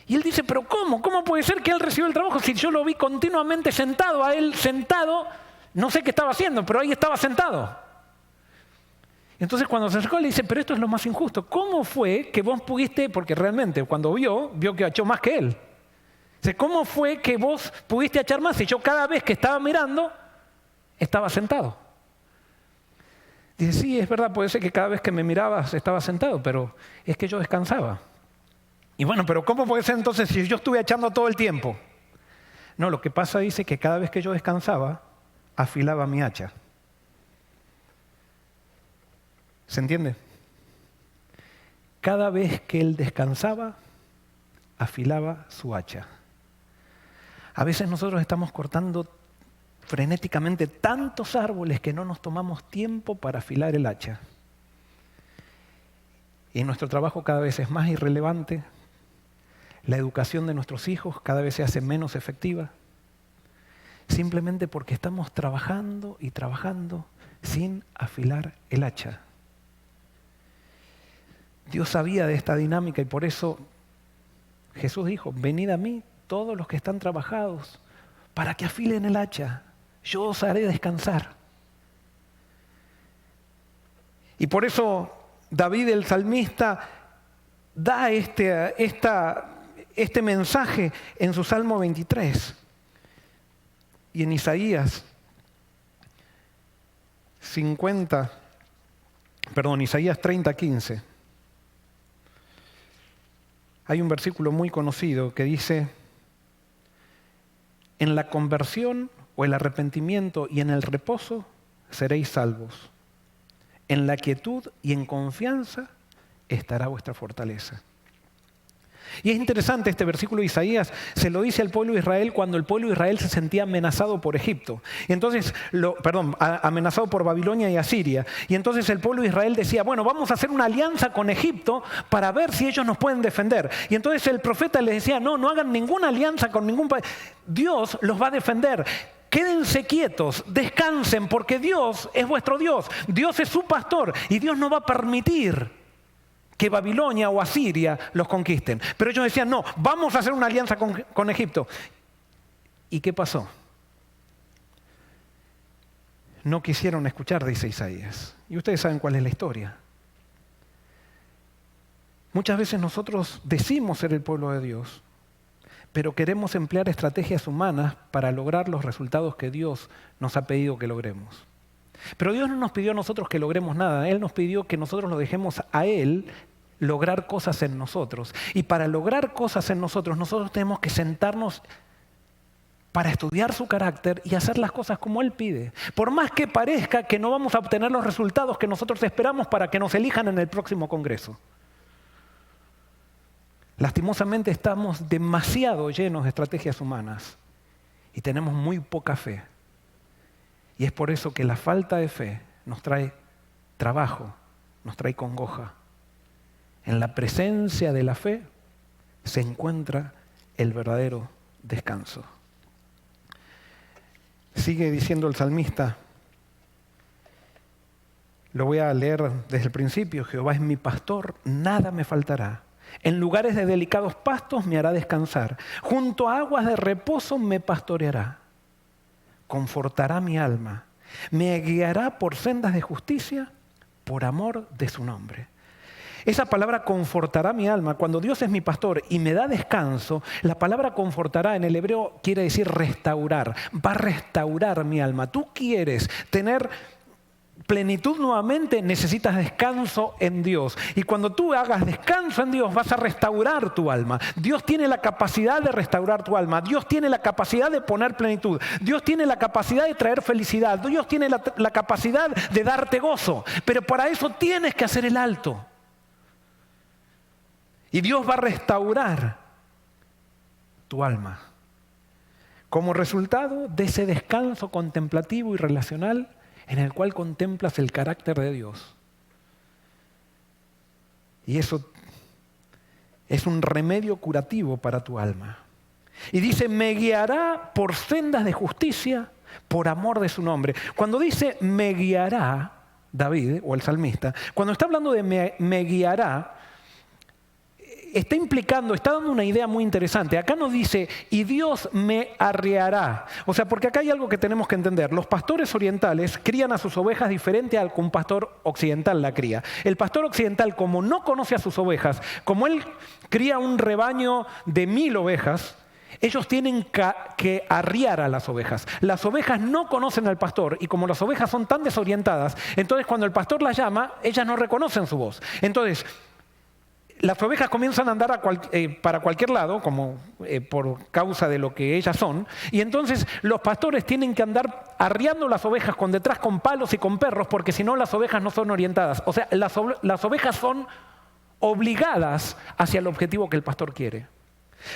Y él dice, pero ¿cómo? ¿Cómo puede ser que él reciba el trabajo si yo lo vi continuamente sentado, a él sentado No sé qué estaba haciendo, pero ahí estaba sentado. Entonces cuando se acercó le dice, pero esto es lo más injusto. ¿Cómo fue que vos pudiste, porque realmente cuando vio que echó más que él? Dice, ¿cómo fue que vos pudiste echar más si yo cada vez que estaba mirando, estaba sentado? Dice, sí, es verdad, puede ser que cada vez que me mirabas estaba sentado, pero es que yo descansaba. Y bueno, pero ¿cómo puede ser entonces si yo estuve echando todo el tiempo? No, lo que pasa, dice, que cada vez que yo descansaba, afilaba mi hacha. ¿Se entiende? Cada vez que él descansaba, afilaba su hacha. A veces nosotros estamos cortando frenéticamente tantos árboles que no nos tomamos tiempo para afilar el hacha. Y nuestro trabajo cada vez es más irrelevante. La educación de nuestros hijos cada vez se hace menos efectiva. Simplemente porque estamos trabajando y trabajando sin afilar el hacha. Dios sabía de esta dinámica y por eso Jesús dijo, venid a mí todos los que están trabajados para que afilen el hacha. Yo os haré descansar. Y por eso David el salmista da este mensaje en su Salmo 23 y en Isaías 30:15. Hay un versículo muy conocido que dice, en la conversión o el arrepentimiento y en el reposo seréis salvos. En la quietud y en confianza estará vuestra fortaleza. Y es interesante este versículo de Isaías, se lo dice al pueblo de Israel cuando el pueblo de Israel se sentía amenazado por Egipto. Entonces, amenazado por Babilonia y Asiria. Y entonces el pueblo de Israel decía, bueno, vamos a hacer una alianza con Egipto para ver si ellos nos pueden defender. Y entonces el profeta les decía, no hagan ninguna alianza con ningún país. Dios los va a defender. Quédense quietos, descansen, porque Dios es vuestro Dios. Dios es su pastor y Dios no va a permitir que Babilonia o Asiria los conquisten. Pero ellos decían, no, vamos a hacer una alianza con Egipto. ¿Y qué pasó? No quisieron escuchar, dice Isaías. Y ustedes saben cuál es la historia. Muchas veces nosotros decimos ser el pueblo de Dios, pero queremos emplear estrategias humanas para lograr los resultados que Dios nos ha pedido que logremos. Pero Dios no nos pidió a nosotros que logremos nada. Él nos pidió que nosotros lo dejemos a Él lograr cosas en nosotros. Y para lograr cosas en nosotros tenemos que sentarnos para estudiar su carácter y hacer las cosas como Él pide. Por más que parezca que no vamos a obtener los resultados que nosotros esperamos para que nos elijan en el próximo Congreso. Lastimosamente estamos demasiado llenos de estrategias humanas y tenemos muy poca fe. Y es por eso que la falta de fe nos trae trabajo, nos trae congoja. En la presencia de la fe se encuentra el verdadero descanso. Sigue diciendo el salmista, lo voy a leer desde el principio, Jehová es mi pastor, nada me faltará. En lugares de delicados pastos me hará descansar, junto a aguas de reposo me pastoreará. Confortará mi alma, me guiará por sendas de justicia, por amor de su nombre. Esa palabra confortará mi alma, cuando Dios es mi pastor y me da descanso, la palabra confortará en el hebreo quiere decir restaurar, va a restaurar mi alma. Tú quieres tener plenitud nuevamente, necesitas descanso en Dios. Y cuando tú hagas descanso en Dios, vas a restaurar tu alma. Dios tiene la capacidad de restaurar tu alma. Dios tiene la capacidad de poner plenitud. Dios tiene la capacidad de traer felicidad. Dios tiene la capacidad de darte gozo. Pero para eso tienes que hacer el alto. Y Dios va a restaurar tu alma. Como resultado de ese descanso contemplativo y relacional, en el cual contemplas el carácter de Dios. Y eso es un remedio curativo para tu alma. Y dice, me guiará por sendas de justicia, por amor de su nombre. Cuando dice me guiará, David o el salmista, cuando está hablando de me guiará, está implicando, está dando una idea muy interesante. Acá nos dice, y Dios me arriará. O sea, porque acá hay algo que tenemos que entender. Los pastores orientales crían a sus ovejas diferente al que un pastor occidental la cría. El pastor occidental, como no conoce a sus ovejas, como él cría un rebaño de 1000 ovejas, ellos tienen que arriar a las ovejas. Las ovejas no conocen al pastor y como las ovejas son tan desorientadas, entonces cuando el pastor las llama, ellas no reconocen su voz. Entonces, las ovejas comienzan a andar para cualquier lado, como por causa de lo que ellas son, y entonces los pastores tienen que andar arriando las ovejas detrás con palos y con perros, porque si no las ovejas no son orientadas. O sea, las ovejas son obligadas hacia el objetivo que el pastor quiere.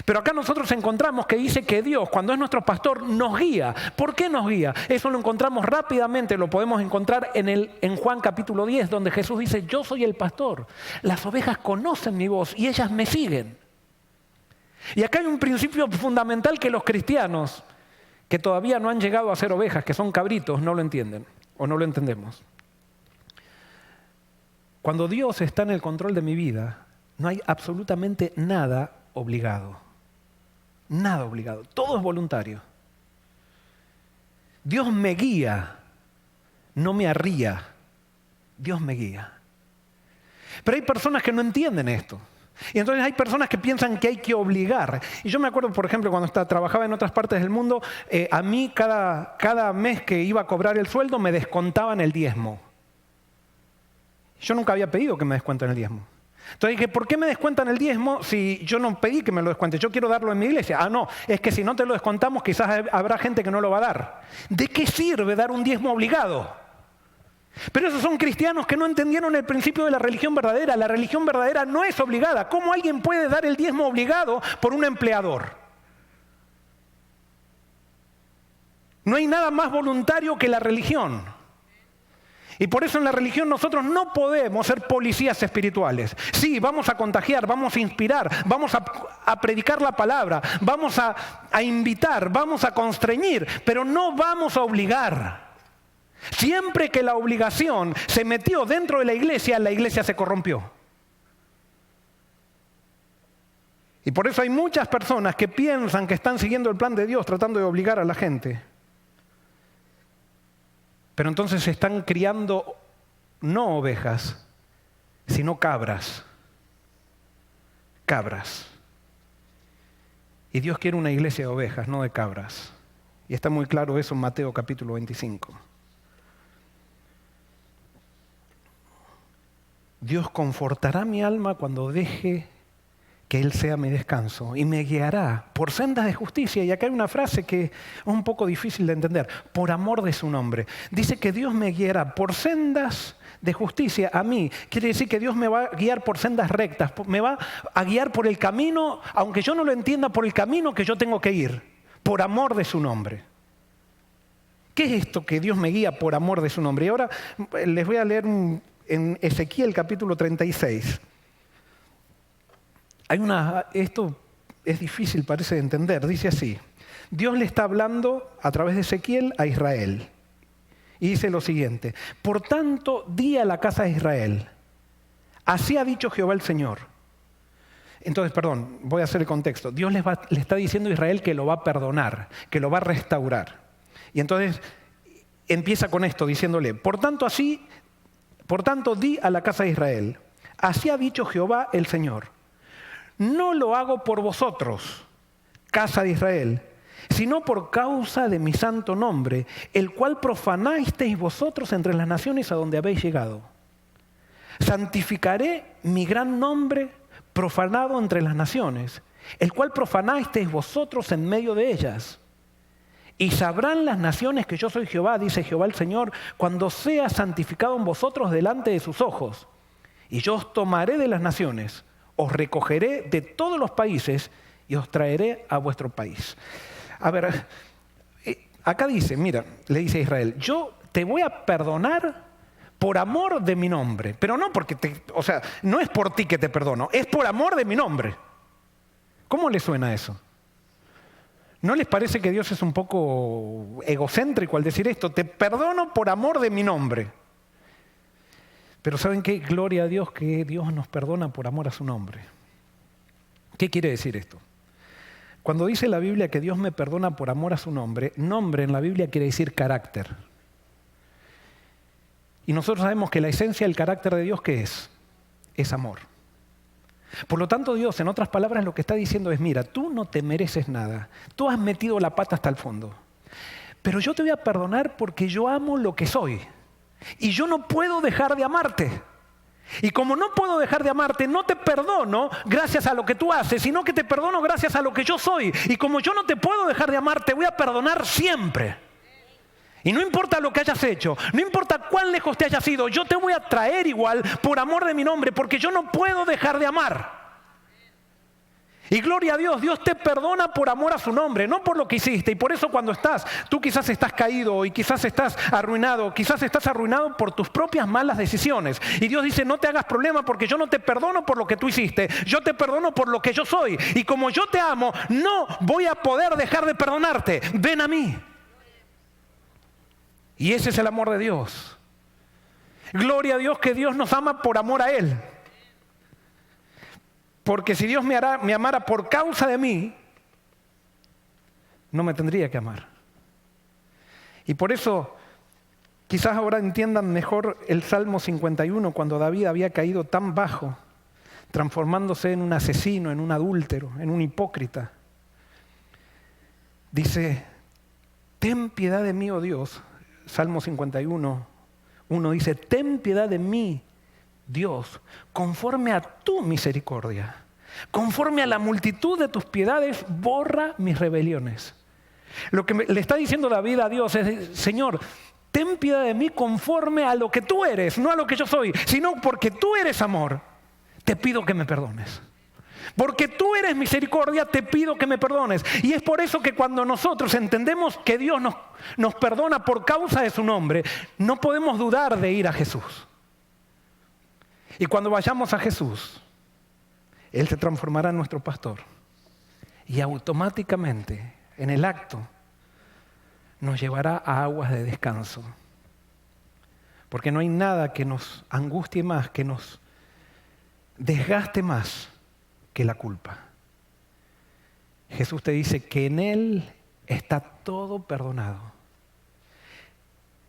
Pero acá nosotros encontramos que dice que Dios, cuando es nuestro pastor, nos guía. ¿Por qué nos guía? Eso lo encontramos rápidamente, lo podemos encontrar en Juan capítulo 10, donde Jesús dice, yo soy el pastor. Las ovejas conocen mi voz y ellas me siguen. Y acá hay un principio fundamental que los cristianos, que todavía no han llegado a ser ovejas, que son cabritos, no lo entienden o no lo entendemos. Cuando Dios está en el control de mi vida, no hay absolutamente nada obligado. Nada obligado. Todo es voluntario. Dios me guía, no me arría. Dios me guía. Pero hay personas que no entienden esto. Y entonces hay personas que piensan que hay que obligar. Y yo me acuerdo, por ejemplo, cuando trabajaba en otras partes del mundo, a mí cada mes que iba a cobrar el sueldo me descontaban el diezmo. Yo nunca había pedido que me descuenten el diezmo. Entonces dije, ¿por qué me descuentan el diezmo si yo no pedí que me lo descuenten? Yo quiero darlo en mi iglesia. Ah, no, es que si no te lo descontamos quizás habrá gente que no lo va a dar. ¿De qué sirve dar un diezmo obligado? Pero esos son cristianos que no entendieron el principio de la religión verdadera. La religión verdadera no es obligada. ¿Cómo alguien puede dar el diezmo obligado por un empleador? No hay nada más voluntario que la religión. Y por eso en la religión nosotros no podemos ser policías espirituales. Sí, vamos a contagiar, vamos a inspirar, vamos a predicar la palabra, vamos a invitar, vamos a constreñir, pero no vamos a obligar. Siempre que la obligación se metió dentro de la iglesia se corrompió. Y por eso hay muchas personas que piensan que están siguiendo el plan de Dios tratando de obligar a la gente. Pero entonces se están criando no ovejas, sino cabras. Cabras. Y Dios quiere una iglesia de ovejas, no de cabras. Y está muy claro eso en Mateo capítulo 25. Dios confortará mi alma cuando deje que Él sea mi descanso y me guiará por sendas de justicia. Y acá hay una frase que es un poco difícil de entender. Por amor de su nombre. Dice que Dios me guiará por sendas de justicia a mí. Quiere decir que Dios me va a guiar por sendas rectas. Me va a guiar por el camino, aunque yo no lo entienda, por el camino que yo tengo que ir. Por amor de su nombre. ¿Qué es esto que Dios me guía por amor de su nombre? Y ahora les voy a leer en Ezequiel capítulo 36. Esto es difícil, parece, de entender. Dice así, Dios le está hablando a través de Ezequiel a Israel. Y dice lo siguiente, por tanto, di a la casa de Israel, así ha dicho Jehová el Señor. Entonces, voy a hacer el contexto. Dios le está diciendo a Israel que lo va a perdonar, que lo va a restaurar. Y entonces empieza con esto, diciéndole, por tanto, di a la casa de Israel, así ha dicho Jehová el Señor. No lo hago por vosotros, casa de Israel, sino por causa de mi santo nombre, el cual profanasteis vosotros entre las naciones a donde habéis llegado. Santificaré mi gran nombre profanado entre las naciones, el cual profanasteis vosotros en medio de ellas. Y sabrán las naciones que yo soy Jehová, dice Jehová el Señor, cuando sea santificado en vosotros delante de sus ojos. Y yo os tomaré de las naciones, os recogeré de todos los países y os traeré a vuestro país. A ver, acá dice, mira, le dice a Israel, yo te voy a perdonar por amor de mi nombre. Pero no porque no es por ti que te perdono, es por amor de mi nombre. ¿Cómo le suena eso? ¿No les parece que Dios es un poco egocéntrico al decir esto? Te perdono por amor de mi nombre. Pero ¿saben qué? Gloria a Dios que Dios nos perdona por amor a su nombre. ¿Qué quiere decir esto? Cuando dice la Biblia que Dios me perdona por amor a su nombre, nombre en la Biblia quiere decir carácter. Y nosotros sabemos que la esencia del carácter de Dios, ¿qué es? Es amor. Por lo tanto, Dios, en otras palabras, lo que está diciendo es, mira, tú no te mereces nada. Tú has metido la pata hasta el fondo. Pero yo te voy a perdonar porque yo amo lo que soy. Y yo no puedo dejar de amarte. Y como no puedo dejar de amarte, no te perdono gracias a lo que tú haces, sino que te perdono gracias a lo que yo soy. Y como yo no te puedo dejar de amar, te voy a perdonar siempre. Y no importa lo que hayas hecho, no importa cuán lejos te hayas ido, yo te voy a traer igual por amor de mi nombre, porque yo no puedo dejar de amar. Y gloria a Dios, Dios te perdona por amor a su nombre, no por lo que hiciste. Y por eso cuando tú quizás estás caído y quizás estás arruinado por tus propias malas decisiones. Y Dios dice, no te hagas problema porque yo no te perdono por lo que tú hiciste, yo te perdono por lo que yo soy. Y como yo te amo, no voy a poder dejar de perdonarte. Ven a mí. Y ese es el amor de Dios. Gloria a Dios que Dios nos ama por amor a Él. Porque si Dios me amara por causa de mí, no me tendría que amar. Y por eso, quizás ahora entiendan mejor el Salmo 51, cuando David había caído tan bajo, transformándose en un asesino, en un adúltero, en un hipócrita. Dice, ten piedad de mí, oh Dios. Salmo 51, 1 dice, ten piedad de mí, Dios, conforme a tu misericordia, conforme a la multitud de tus piedades, borra mis rebeliones. Lo que le está diciendo David a Dios es, Señor, ten piedad de mí conforme a lo que tú eres, no a lo que yo soy, sino porque tú eres amor, te pido que me perdones. Porque tú eres misericordia, te pido que me perdones. Y es por eso que cuando nosotros entendemos que Dios nos perdona por causa de su nombre, no podemos dudar de ir a Jesús. Y cuando vayamos a Jesús, Él se transformará en nuestro pastor. Y automáticamente, en el acto, nos llevará a aguas de descanso. Porque no hay nada que nos angustie más, que nos desgaste más que la culpa. Jesús te dice que en Él está todo perdonado.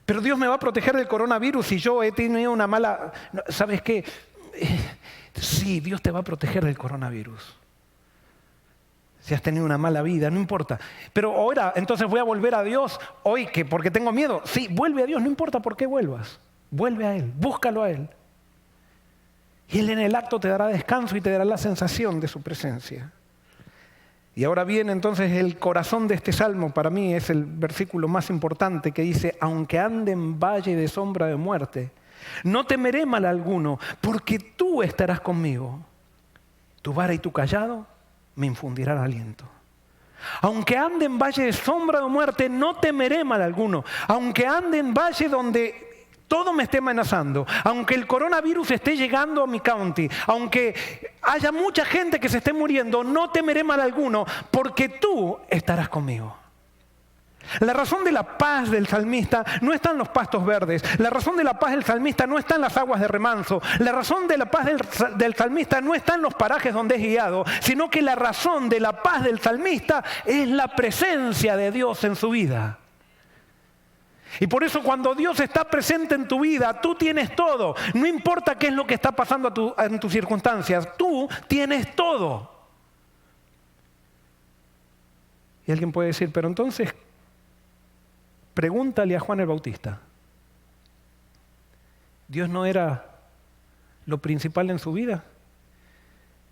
Pero Dios me va a proteger del coronavirus si yo he tenido una mala... ¿Sabes qué? Sí, Dios te va a proteger del coronavirus. Si has tenido una mala vida, no importa. Pero ahora, entonces voy a volver a Dios hoy, que porque tengo miedo. Sí, vuelve a Dios, no importa por qué vuelvas. Vuelve a Él, búscalo a Él. Y Él en el acto te dará descanso y te dará la sensación de su presencia. Y ahora viene entonces el corazón de este salmo, para mí es el versículo más importante que dice, aunque ande en valle de sombra de muerte, no temeré mal alguno, porque tú estarás conmigo. Tu vara y tu cayado me infundirán aliento. Aunque ande en valle de sombra de muerte, no temeré mal alguno. Aunque ande en valle donde todo me esté amenazando, aunque el coronavirus esté llegando a mi county, aunque haya mucha gente que se esté muriendo, no temeré mal alguno, porque tú estarás conmigo. La razón de la paz del salmista no está en los pastos verdes. La razón de la paz del salmista no está en las aguas de remanso. La razón de la paz del salmista no está en los parajes donde es guiado, sino que la razón de la paz del salmista es la presencia de Dios en su vida. Y por eso cuando Dios está presente en tu vida, tú tienes todo. No importa qué es lo que está pasando en tus circunstancias, tú tienes todo. Y alguien puede decir, pero entonces, pregúntale a Juan el Bautista. ¿Dios no era lo principal en su vida?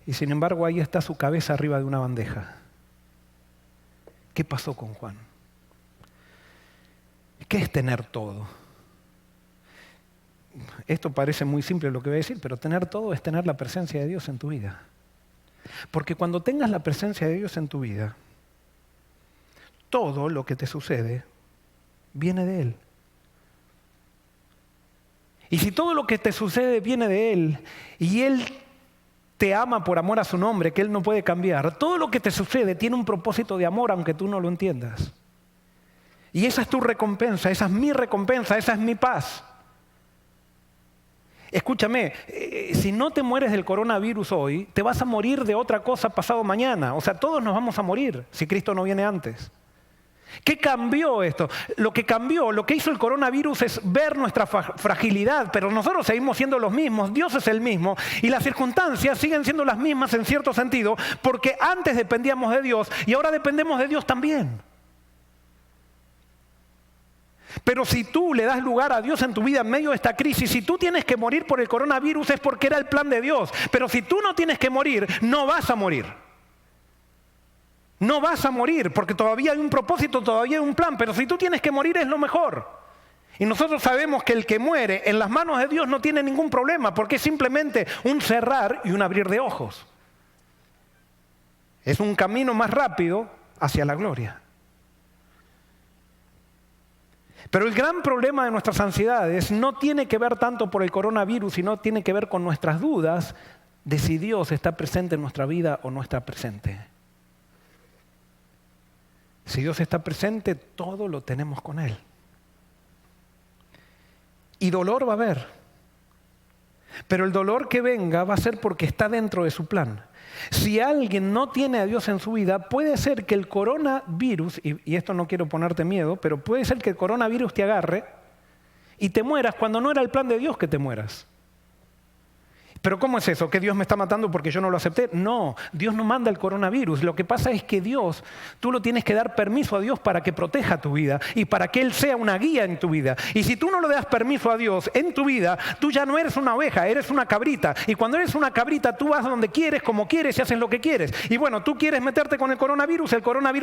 Y sin embargo ahí está su cabeza arriba de una bandeja. ¿Qué pasó con Juan? ¿Qué es tener todo? Esto parece muy simple lo que voy a decir, pero tener todo es tener la presencia de Dios en tu vida. Porque cuando tengas la presencia de Dios en tu vida, todo lo que te sucede viene de Él. Y si todo lo que te sucede viene de Él y Él te ama por amor a su nombre, que Él no puede cambiar, todo lo que te sucede tiene un propósito de amor aunque tú no lo entiendas. Y esa es tu recompensa, esa es mi recompensa, esa es mi paz. Escúchame, si no te mueres del coronavirus hoy, te vas a morir de otra cosa pasado mañana. O sea, todos nos vamos a morir si Cristo no viene antes. ¿Qué cambió esto? Lo que cambió, lo que hizo el coronavirus es ver nuestra fragilidad, pero nosotros seguimos siendo los mismos, Dios es el mismo y las circunstancias siguen siendo las mismas en cierto sentido, porque antes dependíamos de Dios y ahora dependemos de Dios también. Pero si tú le das lugar a Dios en tu vida en medio de esta crisis, si tú tienes que morir por el coronavirus es porque era el plan de Dios, pero si tú no tienes que morir, no vas a morir. No vas a morir porque todavía hay un propósito, todavía hay un plan, pero si tú tienes que morir es lo mejor. Y nosotros sabemos que el que muere en las manos de Dios no tiene ningún problema porque es simplemente un cerrar y un abrir de ojos. Es un camino más rápido hacia la gloria. Pero el gran problema de nuestras ansiedades no tiene que ver tanto por el coronavirus, sino tiene que ver con nuestras dudas de si Dios está presente en nuestra vida o no está presente. Si Dios está presente, todo lo tenemos con Él. Y dolor va a haber. Pero el dolor que venga va a ser porque está dentro de su plan. Si alguien no tiene a Dios en su vida, puede ser que el coronavirus, y esto no quiero ponerte miedo, pero puede ser que el coronavirus te agarre y te mueras cuando no era el plan de Dios que te mueras. ¿Pero cómo es eso? ¿Que Dios me está matando porque yo no lo acepté? No, Dios no manda el coronavirus. Lo que pasa es que Dios, tú lo tienes que dar permiso a Dios para que proteja tu vida y para que Él sea una guía en tu vida. Y si tú no le das permiso a Dios en tu vida, tú ya no eres una oveja, eres una cabrita. Y cuando eres una cabrita, tú vas donde quieres, como quieres y haces lo que quieres. Y bueno, tú quieres meterte con el coronavirus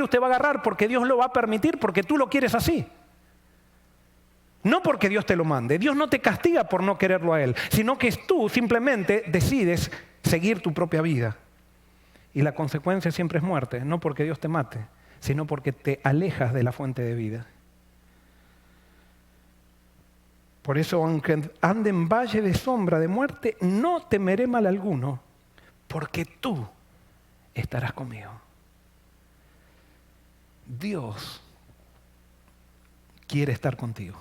te va a agarrar porque Dios lo va a permitir, porque tú lo quieres así. No porque Dios te lo mande. Dios no te castiga por no quererlo a Él, sino que tú simplemente decides seguir tu propia vida. Y la consecuencia siempre es muerte, no porque Dios te mate, sino porque te alejas de la fuente de vida. Por eso, aunque ande en valle de sombra de muerte, no temeré mal alguno, porque tú estarás conmigo. Dios quiere estar contigo.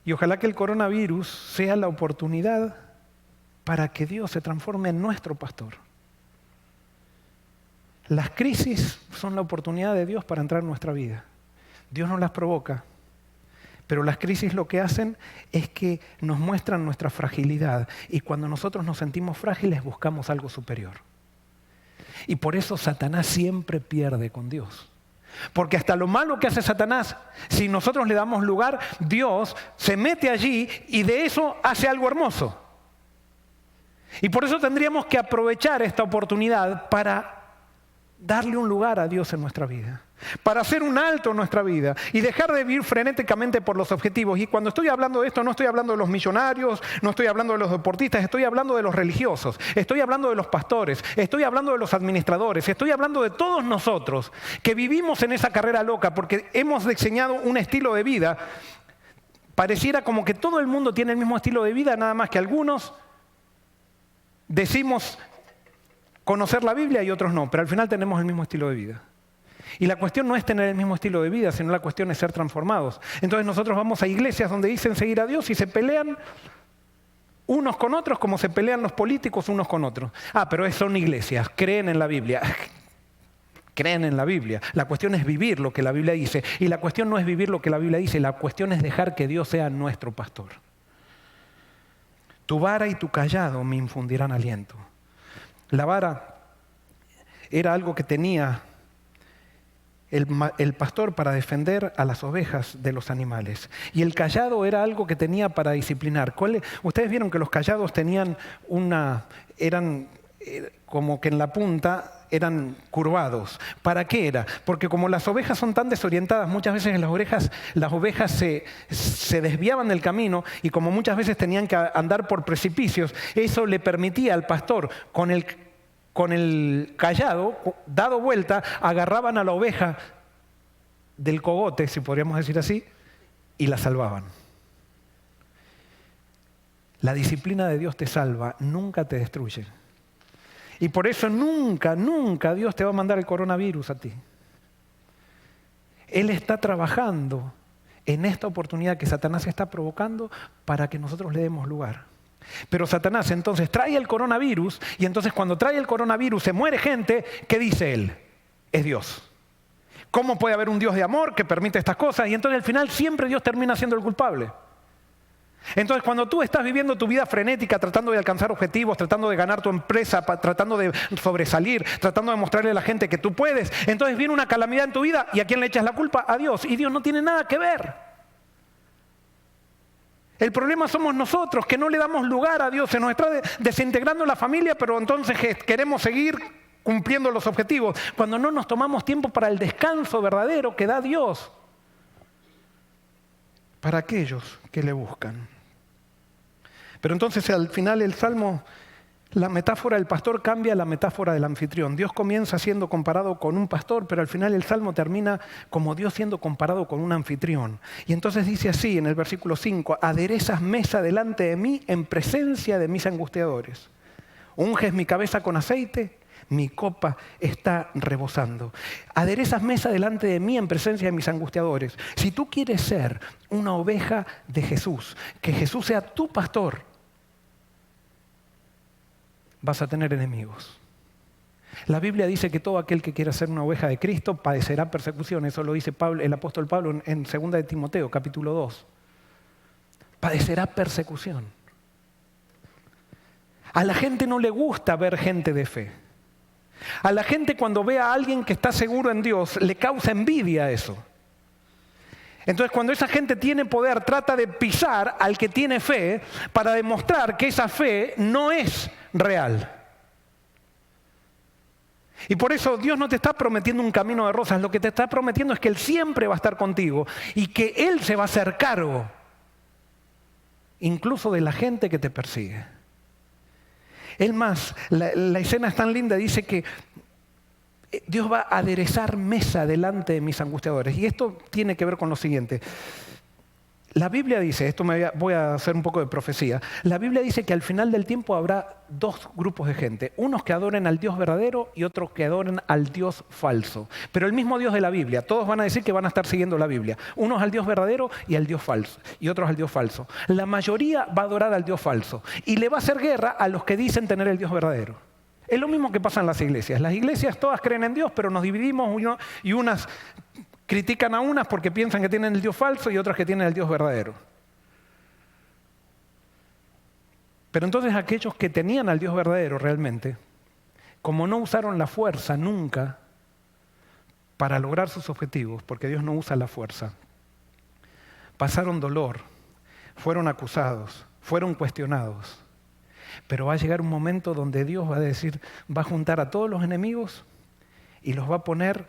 Y ojalá que el coronavirus sea la oportunidad para que Dios se transforme en nuestro pastor. Las crisis son la oportunidad de Dios para entrar en nuestra vida. Dios no las provoca, pero las crisis lo que hacen es que nos muestran nuestra fragilidad. Y cuando nosotros nos sentimos frágiles, buscamos algo superior. Y por eso Satanás siempre pierde con Dios. Porque hasta lo malo que hace Satanás, si nosotros le damos lugar, Dios se mete allí y de eso hace algo hermoso. Y por eso tendríamos que aprovechar esta oportunidad para darle un lugar a Dios en nuestra vida, para hacer un alto en nuestra vida y dejar de vivir frenéticamente por los objetivos. Y cuando estoy hablando de esto, no estoy hablando de los millonarios, no estoy hablando de los deportistas, estoy hablando de los religiosos, estoy hablando de los pastores, estoy hablando de los administradores, estoy hablando de todos nosotros que vivimos en esa carrera loca porque hemos diseñado un estilo de vida. Pareciera como que todo el mundo tiene el mismo estilo de vida, nada más que algunos decimos conocer la Biblia y otros no, pero al final tenemos el mismo estilo de vida. Y la cuestión no es tener el mismo estilo de vida, sino la cuestión es ser transformados. Entonces nosotros vamos a iglesias donde dicen seguir a Dios y se pelean unos con otros como se pelean los políticos unos con otros. Pero son iglesias, creen en la Biblia. Creen en la Biblia. La cuestión es vivir lo que la Biblia dice. Y la cuestión no es vivir lo que la Biblia dice, la cuestión es dejar que Dios sea nuestro pastor. Tu vara y tu cayado me infundirán aliento. La vara era algo que tenía el pastor para defender a las ovejas de los animales. Y el cayado era algo que tenía para disciplinar. Ustedes vieron que los cayados tenían eran como que en la punta eran curvados. ¿Para qué era? Porque como las ovejas son tan desorientadas, muchas veces las ovejas se desviaban del camino y como muchas veces tenían que andar por precipicios, eso le permitía al pastor, con el cayado, dado vuelta, agarraban a la oveja del cogote, si podríamos decir así, y la salvaban. La disciplina de Dios te salva, nunca te destruye. Y por eso nunca, nunca Dios te va a mandar el coronavirus a ti. Él está trabajando en esta oportunidad que Satanás está provocando para que nosotros le demos lugar. Pero Satanás entonces trae el coronavirus y entonces cuando trae el coronavirus se muere gente. ¿Qué dice él? Es Dios. ¿Cómo puede haber un Dios de amor que permite estas cosas? Y entonces al final siempre Dios termina siendo el culpable. Entonces cuando tú estás viviendo tu vida frenética, tratando de alcanzar objetivos, tratando de ganar tu empresa, tratando de sobresalir, tratando de mostrarle a la gente que tú puedes, entonces viene una calamidad en tu vida y ¿a quién le echas la culpa? A Dios. Y Dios no tiene nada que ver. El problema somos nosotros, que no le damos lugar a Dios. Se nos está desintegrando la familia, pero entonces queremos seguir cumpliendo los objetivos, cuando no nos tomamos tiempo para el descanso verdadero que da Dios para aquellos que le buscan. Pero entonces al final el Salmo, la metáfora del pastor cambia a la metáfora del anfitrión. Dios comienza siendo comparado con un pastor, pero al final el Salmo termina como Dios siendo comparado con un anfitrión. Y entonces dice así en el versículo 5, aderezas mesa delante de mí en presencia de mis angustiadores. Unges mi cabeza con aceite, mi copa está rebosando. Aderezas mesa delante de mí en presencia de mis angustiadores. Si tú quieres ser una oveja de Jesús, que Jesús sea tu pastor, vas a tener enemigos. La Biblia dice que todo aquel que quiera ser una oveja de Cristo padecerá persecución. Eso lo dice el apóstol Pablo en 2 de Timoteo, capítulo 2. Padecerá persecución. A la gente no le gusta ver gente de fe. A la gente cuando ve a alguien que está seguro en Dios, le causa envidia eso. Entonces cuando esa gente tiene poder, trata de pisar al que tiene fe para demostrar que esa fe no es real. Y por eso Dios no te está prometiendo un camino de rosas, lo que te está prometiendo es que Él siempre va a estar contigo y que Él se va a hacer cargo, incluso de la gente que te persigue. Es más, la escena es tan linda, dice que Dios va a aderezar mesa delante de mis angustiadores. Y esto tiene que ver con lo siguiente. La Biblia dice, voy a hacer un poco de profecía. La Biblia dice que al final del tiempo habrá dos grupos de gente. Unos que adoren al Dios verdadero y otros que adoren al Dios falso. Pero el mismo Dios de la Biblia. Todos van a decir que van a estar siguiendo la Biblia. Unos al Dios verdadero y al Dios falso. Y otros al Dios falso. La mayoría va a adorar al Dios falso. Y le va a hacer guerra a los que dicen tener el Dios verdadero. Es lo mismo que pasa en las iglesias. Las iglesias todas creen en Dios, pero nos dividimos y unas critican a unas porque piensan que tienen el Dios falso y otras que tienen el Dios verdadero. Pero entonces aquellos que tenían al Dios verdadero realmente, como no usaron la fuerza nunca para lograr sus objetivos, porque Dios no usa la fuerza, pasaron dolor, fueron acusados, fueron cuestionados. Pero va a llegar un momento donde Dios va a decir, va a juntar a todos los enemigos y los va a poner,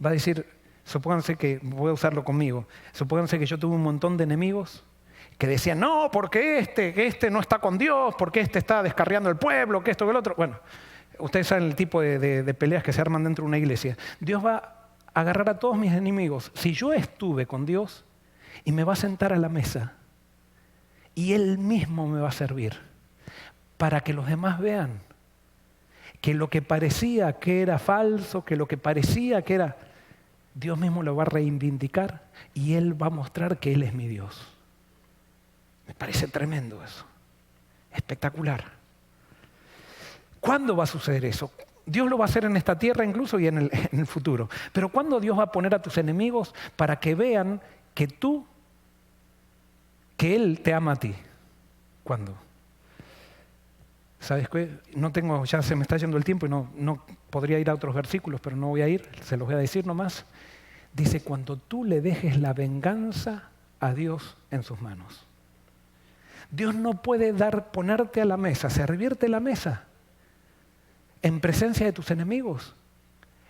va a decir, supónganse que, voy a usarlo conmigo, supónganse que yo tuve un montón de enemigos que decían, no, porque este no está con Dios, porque este está descarriando el pueblo, que esto, que el otro. Bueno, ustedes saben el tipo de peleas que se arman dentro de una iglesia. Dios va a agarrar a todos mis enemigos. Si yo estuve con Dios y me va a sentar a la mesa y Él mismo me va a servir para que los demás vean que lo que parecía que era falso, que lo que parecía que era, Dios mismo lo va a reivindicar y Él va a mostrar que Él es mi Dios. Me parece tremendo eso, espectacular. ¿Cuándo va a suceder eso? Dios lo va a hacer en esta tierra incluso y en el futuro. Pero ¿cuándo Dios va a poner a tus enemigos para que vean que Él te ama a ti? ¿Cuándo? ¿Sabes qué? Ya se me está yendo el tiempo y no podría ir a otros versículos, pero no voy a ir, se los voy a decir nomás. Dice, cuando tú le dejes la venganza a Dios en sus manos. Dios no puede ponerte a la mesa, servirte la mesa en presencia de tus enemigos.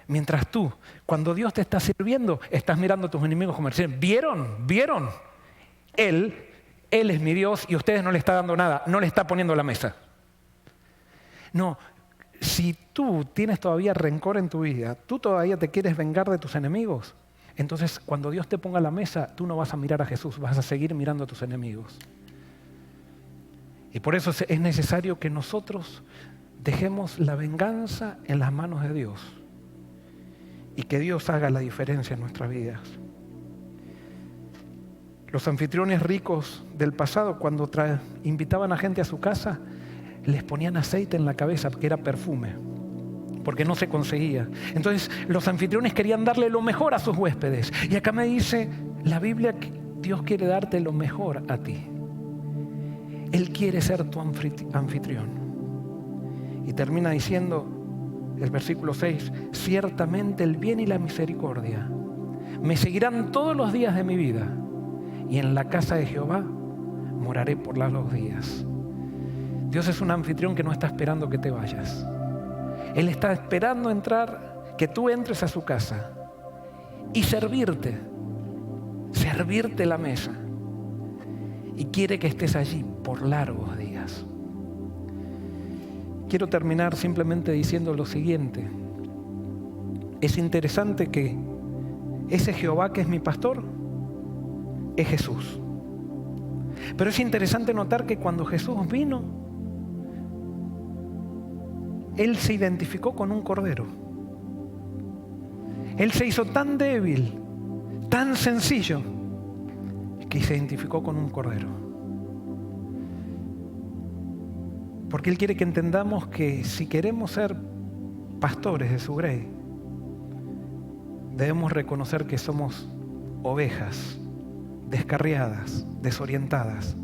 Mientras tú, cuando Dios te está sirviendo, estás mirando a tus enemigos como diciendo, ¿vieron? Él es mi Dios y ustedes no le está dando nada, no le está poniendo la mesa. No, si tú tienes todavía rencor en tu vida, tú todavía te quieres vengar de tus enemigos, entonces cuando Dios te ponga la mesa, tú no vas a mirar a Jesús, vas a seguir mirando a tus enemigos. Y por eso es necesario que nosotros dejemos la venganza en las manos de Dios y que Dios haga la diferencia en nuestras vidas. Los anfitriones ricos del pasado, cuando invitaban a gente a su casa, les ponían aceite en la cabeza, que era perfume, porque no se conseguía. Entonces los anfitriones querían darle lo mejor a sus huéspedes. Y acá me dice la Biblia que Dios quiere darte lo mejor a ti. Él quiere ser tu anfitrión. Y termina diciendo el versículo 6, ciertamente el bien y la misericordia me seguirán todos los días de mi vida, y en la casa de Jehová moraré por largos días. Dios es un anfitrión que no está esperando que te vayas. Él está esperando que tú entres a su casa y servirte la mesa. Y quiere que estés allí por largos días. Quiero terminar simplemente diciendo lo siguiente. Es interesante que ese Jehová que es mi pastor es Jesús. Pero es interesante notar que cuando Jesús vino, Él se identificó con un cordero. Él se hizo tan débil, tan sencillo, que se identificó con un cordero. Porque Él quiere que entendamos que si queremos ser pastores de su grey, debemos reconocer que somos ovejas descarriadas, desorientadas,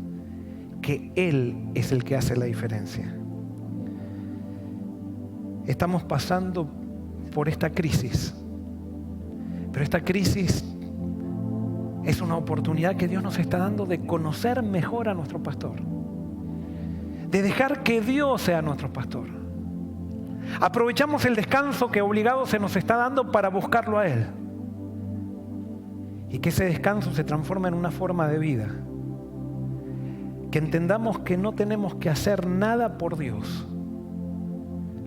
que Él es el que hace la diferencia. Estamos pasando por esta crisis, pero esta crisis es una oportunidad que Dios nos está dando de conocer mejor a nuestro pastor, de dejar que Dios sea nuestro pastor. Aprovechamos el descanso que obligado se nos está dando para buscarlo a Él, y que ese descanso se transforme en una forma de vida, que entendamos que no tenemos que hacer nada por Dios.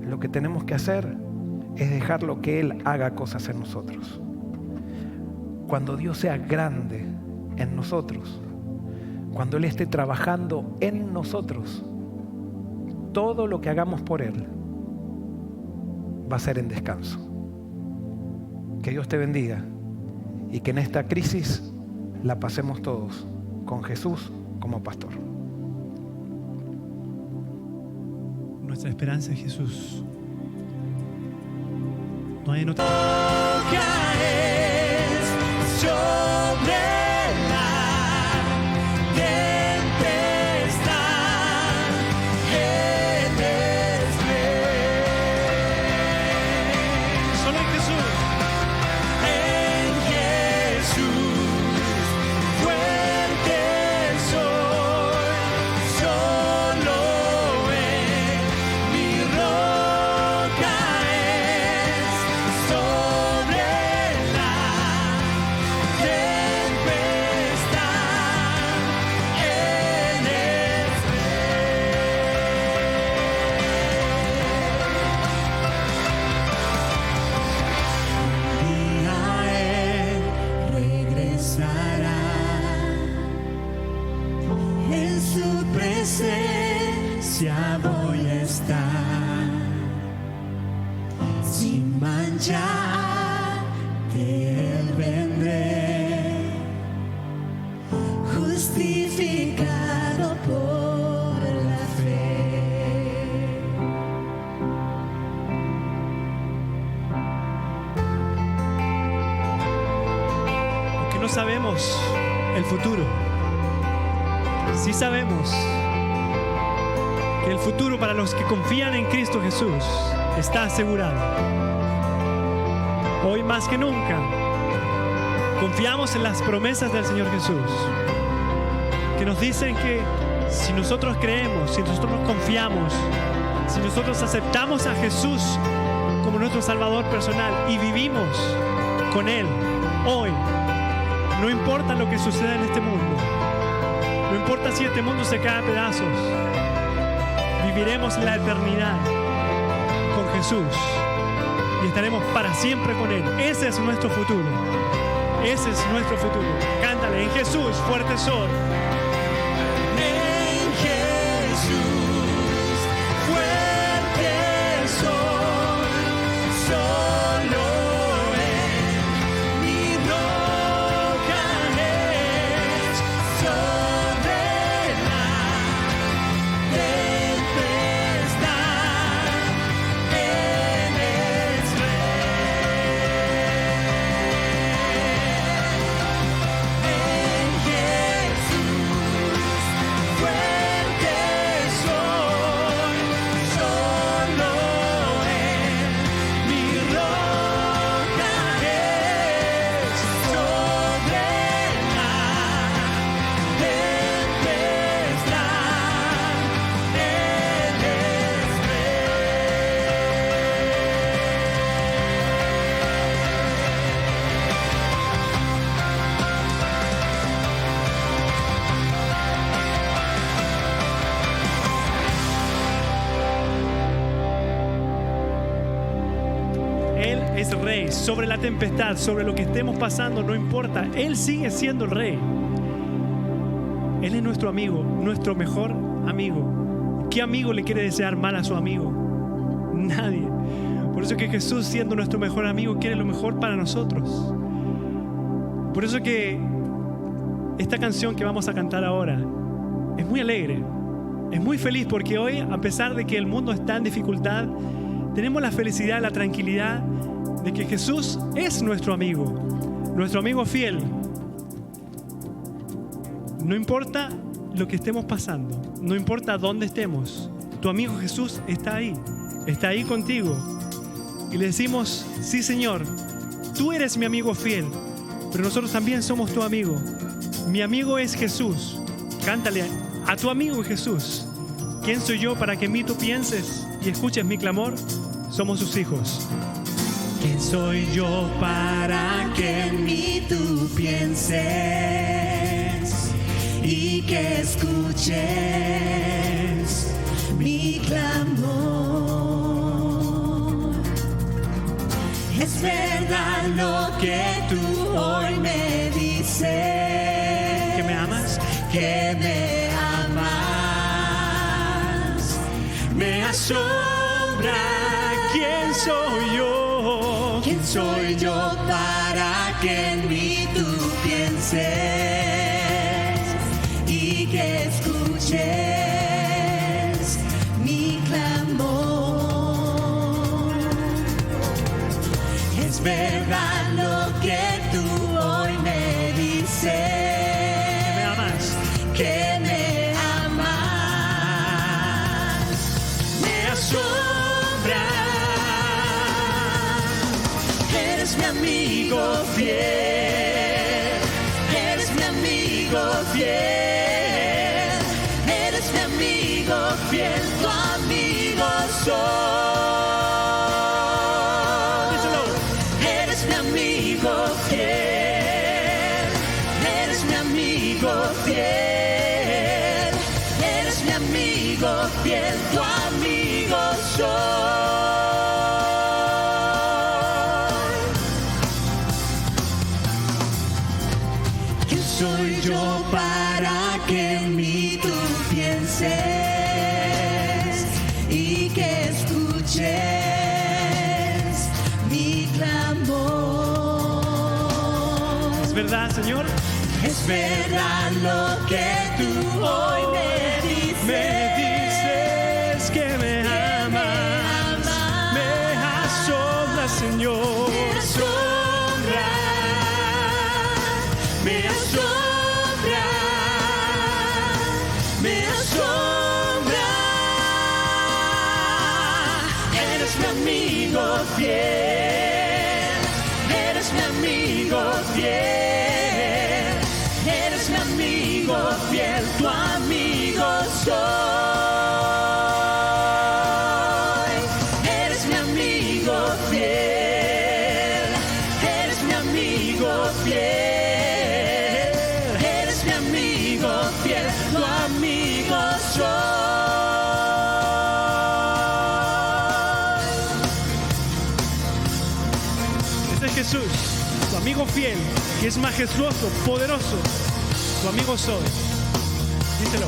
Lo que tenemos que hacer es dejarlo que Él haga cosas en nosotros. Cuando Dios sea grande en nosotros, cuando Él esté trabajando en nosotros, todo lo que hagamos por Él va a ser en descanso. Que Dios te bendiga y que en esta crisis la pasemos todos con Jesús como pastor. Nuestra esperanza es Jesús. No hay en otra. Caes sobre la tempestad, eres rey. Solo en Jesús. En Jesús, fuerte soy, solo en mi roca es, sobre la tempestad, Él es rey. A Él regresará, en su presencia voy a estar, sin mancha ante Él vendré, justificado por la fe. Porque no sabemos el futuro. Sí sabemos que el futuro para los que confían en Cristo Jesús está asegurado. Hoy más que nunca confiamos en las promesas del Señor Jesús, que nos dicen que si nosotros creemos, si nosotros confiamos, si nosotros aceptamos a Jesús como nuestro Salvador personal y vivimos con Él hoy, no importa lo que suceda en este mundo, no importa si este mundo se cae a pedazos, viviremos la eternidad con Jesús y estaremos para siempre con Él. Ese es nuestro futuro. Ese es nuestro futuro. Cántale, en Jesús, fuerte soy. En Jesús, fuerte soy, solo en mi roca es, rey sobre la tempestad, sobre lo que estemos pasando, no importa. Él sigue siendo el rey. Él es nuestro amigo, nuestro mejor amigo. ¿Qué amigo le quiere desear mal a su amigo? Nadie. Por eso que Jesús, siendo nuestro mejor amigo, quiere lo mejor para nosotros. Por eso que esta canción que vamos a cantar ahora es muy alegre, es muy feliz, porque hoy, a pesar de que el mundo está en dificultad, tenemos la felicidad, la tranquilidad de que Jesús es nuestro amigo fiel. No importa lo que estemos pasando, no importa dónde estemos, tu amigo Jesús está ahí contigo. Y le decimos: sí, Señor, tú eres mi amigo fiel, pero nosotros también somos tu amigo. Mi amigo es Jesús. Cántale a tu amigo Jesús: ¿quién soy yo para que en mí tú pienses y escuches mi clamor? Somos sus hijos. ¿Quién soy yo para que en mí tú pienses y que escuches mi clamor? Es verdad lo que tú hoy me dices, ¿Que me amas? que me amas. Me asombra. ¿Quién soy yo? ¿Quién soy yo para que en mí tú pienses y que escuches mi clamor? Es verdad lo que tú hoy me dices, ¿Que me amas? que me amas. Me asombra. Eres mi amigo fiel, eres mi amigo fiel, eres mi amigo fiel, tu amigo soy. Díselo. Eres mi amigo fiel, eres mi amigo fiel, eres mi amigo fiel, tu amigo soy. ¿Quién soy yo para que en mí tú pienses y que escuches mi clamor? ¿Es verdad, Señor? Es verdad lo que tú hoy me dices. Me dices que me amas. Me asombra, Señor. Me asombra. Me asombra. Me asombra. Eres mi amigo fiel. Eres mi amigo fiel. Eres mi amigo fiel. Tu amigo soy. Eres mi amigo fiel. Eres mi amigo fiel. Eres mi amigo fiel. Tu amigo soy. Ese es Jesús, tu amigo fiel, que es majestuoso, poderoso. Tu amigo soy. Díselo.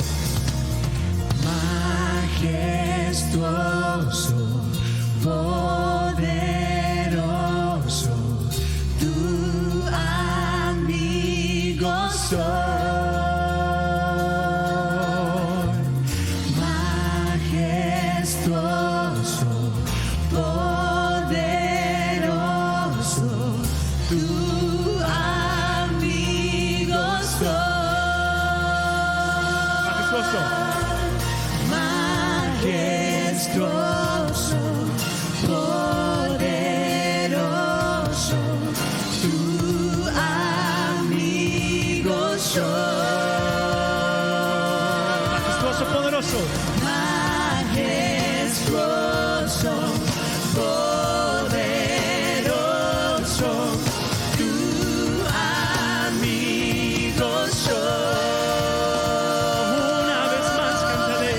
Majestuoso, poderoso, tu amigo soy. Majestuoso, poderoso, tu amigo soy. Majestuoso. Majestuoso, poderoso, tu amigo soy. Majestuoso, poderoso. Majestuoso, poderoso, tu amigo soy. Una vez más cantaré.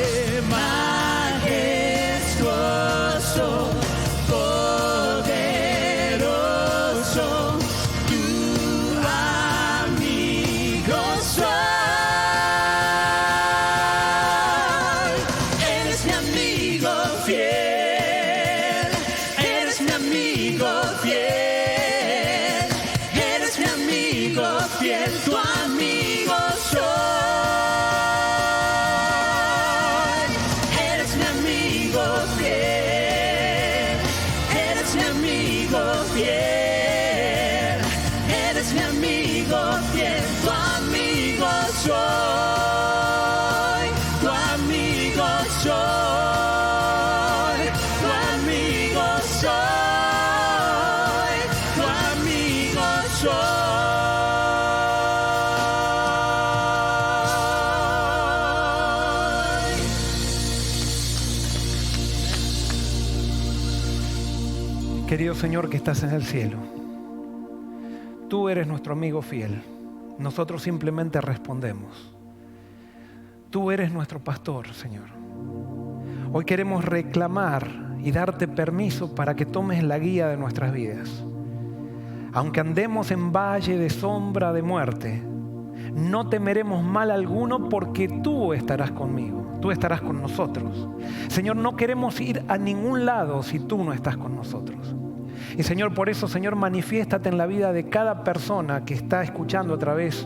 Majestuoso, poderoso, mi amigo fiel, tu amigo soy, tu amigo soy, tu amigo soy, tu amigo soy. Querido Señor que estás en el cielo, tú eres nuestro amigo fiel. Nosotros simplemente respondemos. Tú eres nuestro pastor, Señor. Hoy queremos reclamar y darte permiso para que tomes la guía de nuestras vidas. Aunque andemos en valle de sombra de muerte, no temeremos mal alguno porque tú estarás conmigo, tú estarás con nosotros. Señor, no queremos ir a ningún lado si tú no estás con nosotros. Y Señor, por eso, Señor, manifiéstate en la vida de cada persona que está escuchando a través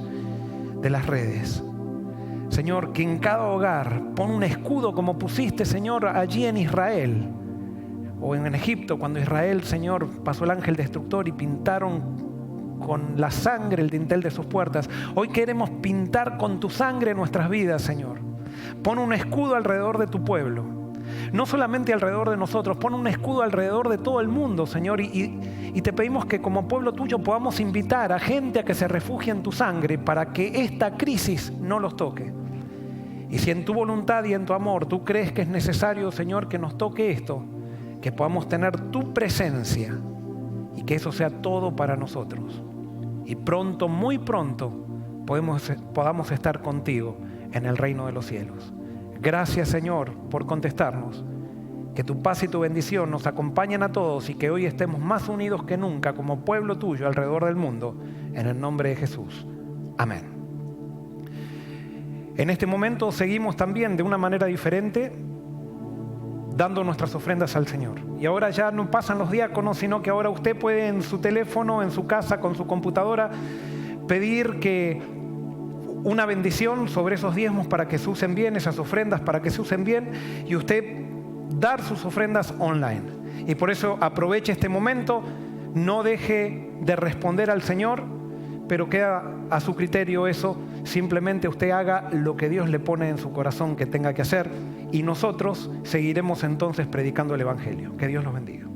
de las redes. Señor, que en cada hogar pon un escudo como pusiste, Señor, allí en Israel o en Egipto, cuando Israel, Señor, pasó el ángel destructor y pintaron con la sangre el dintel de sus puertas. Hoy queremos pintar con tu sangre nuestras vidas, Señor. Pon un escudo alrededor de tu pueblo. No solamente alrededor de nosotros, pon un escudo alrededor de todo el mundo, Señor, y te pedimos que como pueblo tuyo podamos invitar a gente a que se refugie en tu sangre para que esta crisis no los toque. Y si en tu voluntad y en tu amor tú crees que es necesario, Señor, que nos toque esto, que podamos tener tu presencia y que eso sea todo para nosotros. Y pronto, muy pronto, podamos estar contigo en el reino de los cielos. Gracias, Señor, por contestarnos. Que tu paz y tu bendición nos acompañen a todos y que hoy estemos más unidos que nunca como pueblo tuyo alrededor del mundo. En el nombre de Jesús. Amén. En este momento seguimos también de una manera diferente dando nuestras ofrendas al Señor. Y ahora ya no pasan los diáconos, sino que ahora usted puede en su teléfono, en su casa, con su computadora, pedir que una bendición sobre esos diezmos para que se usen bien, esas ofrendas para que se usen bien, y usted dar sus ofrendas online. Y por eso aproveche este momento, no deje de responder al Señor, pero queda a su criterio eso. Simplemente usted haga lo que Dios le pone en su corazón que tenga que hacer, y nosotros seguiremos entonces predicando el Evangelio. Que Dios los bendiga.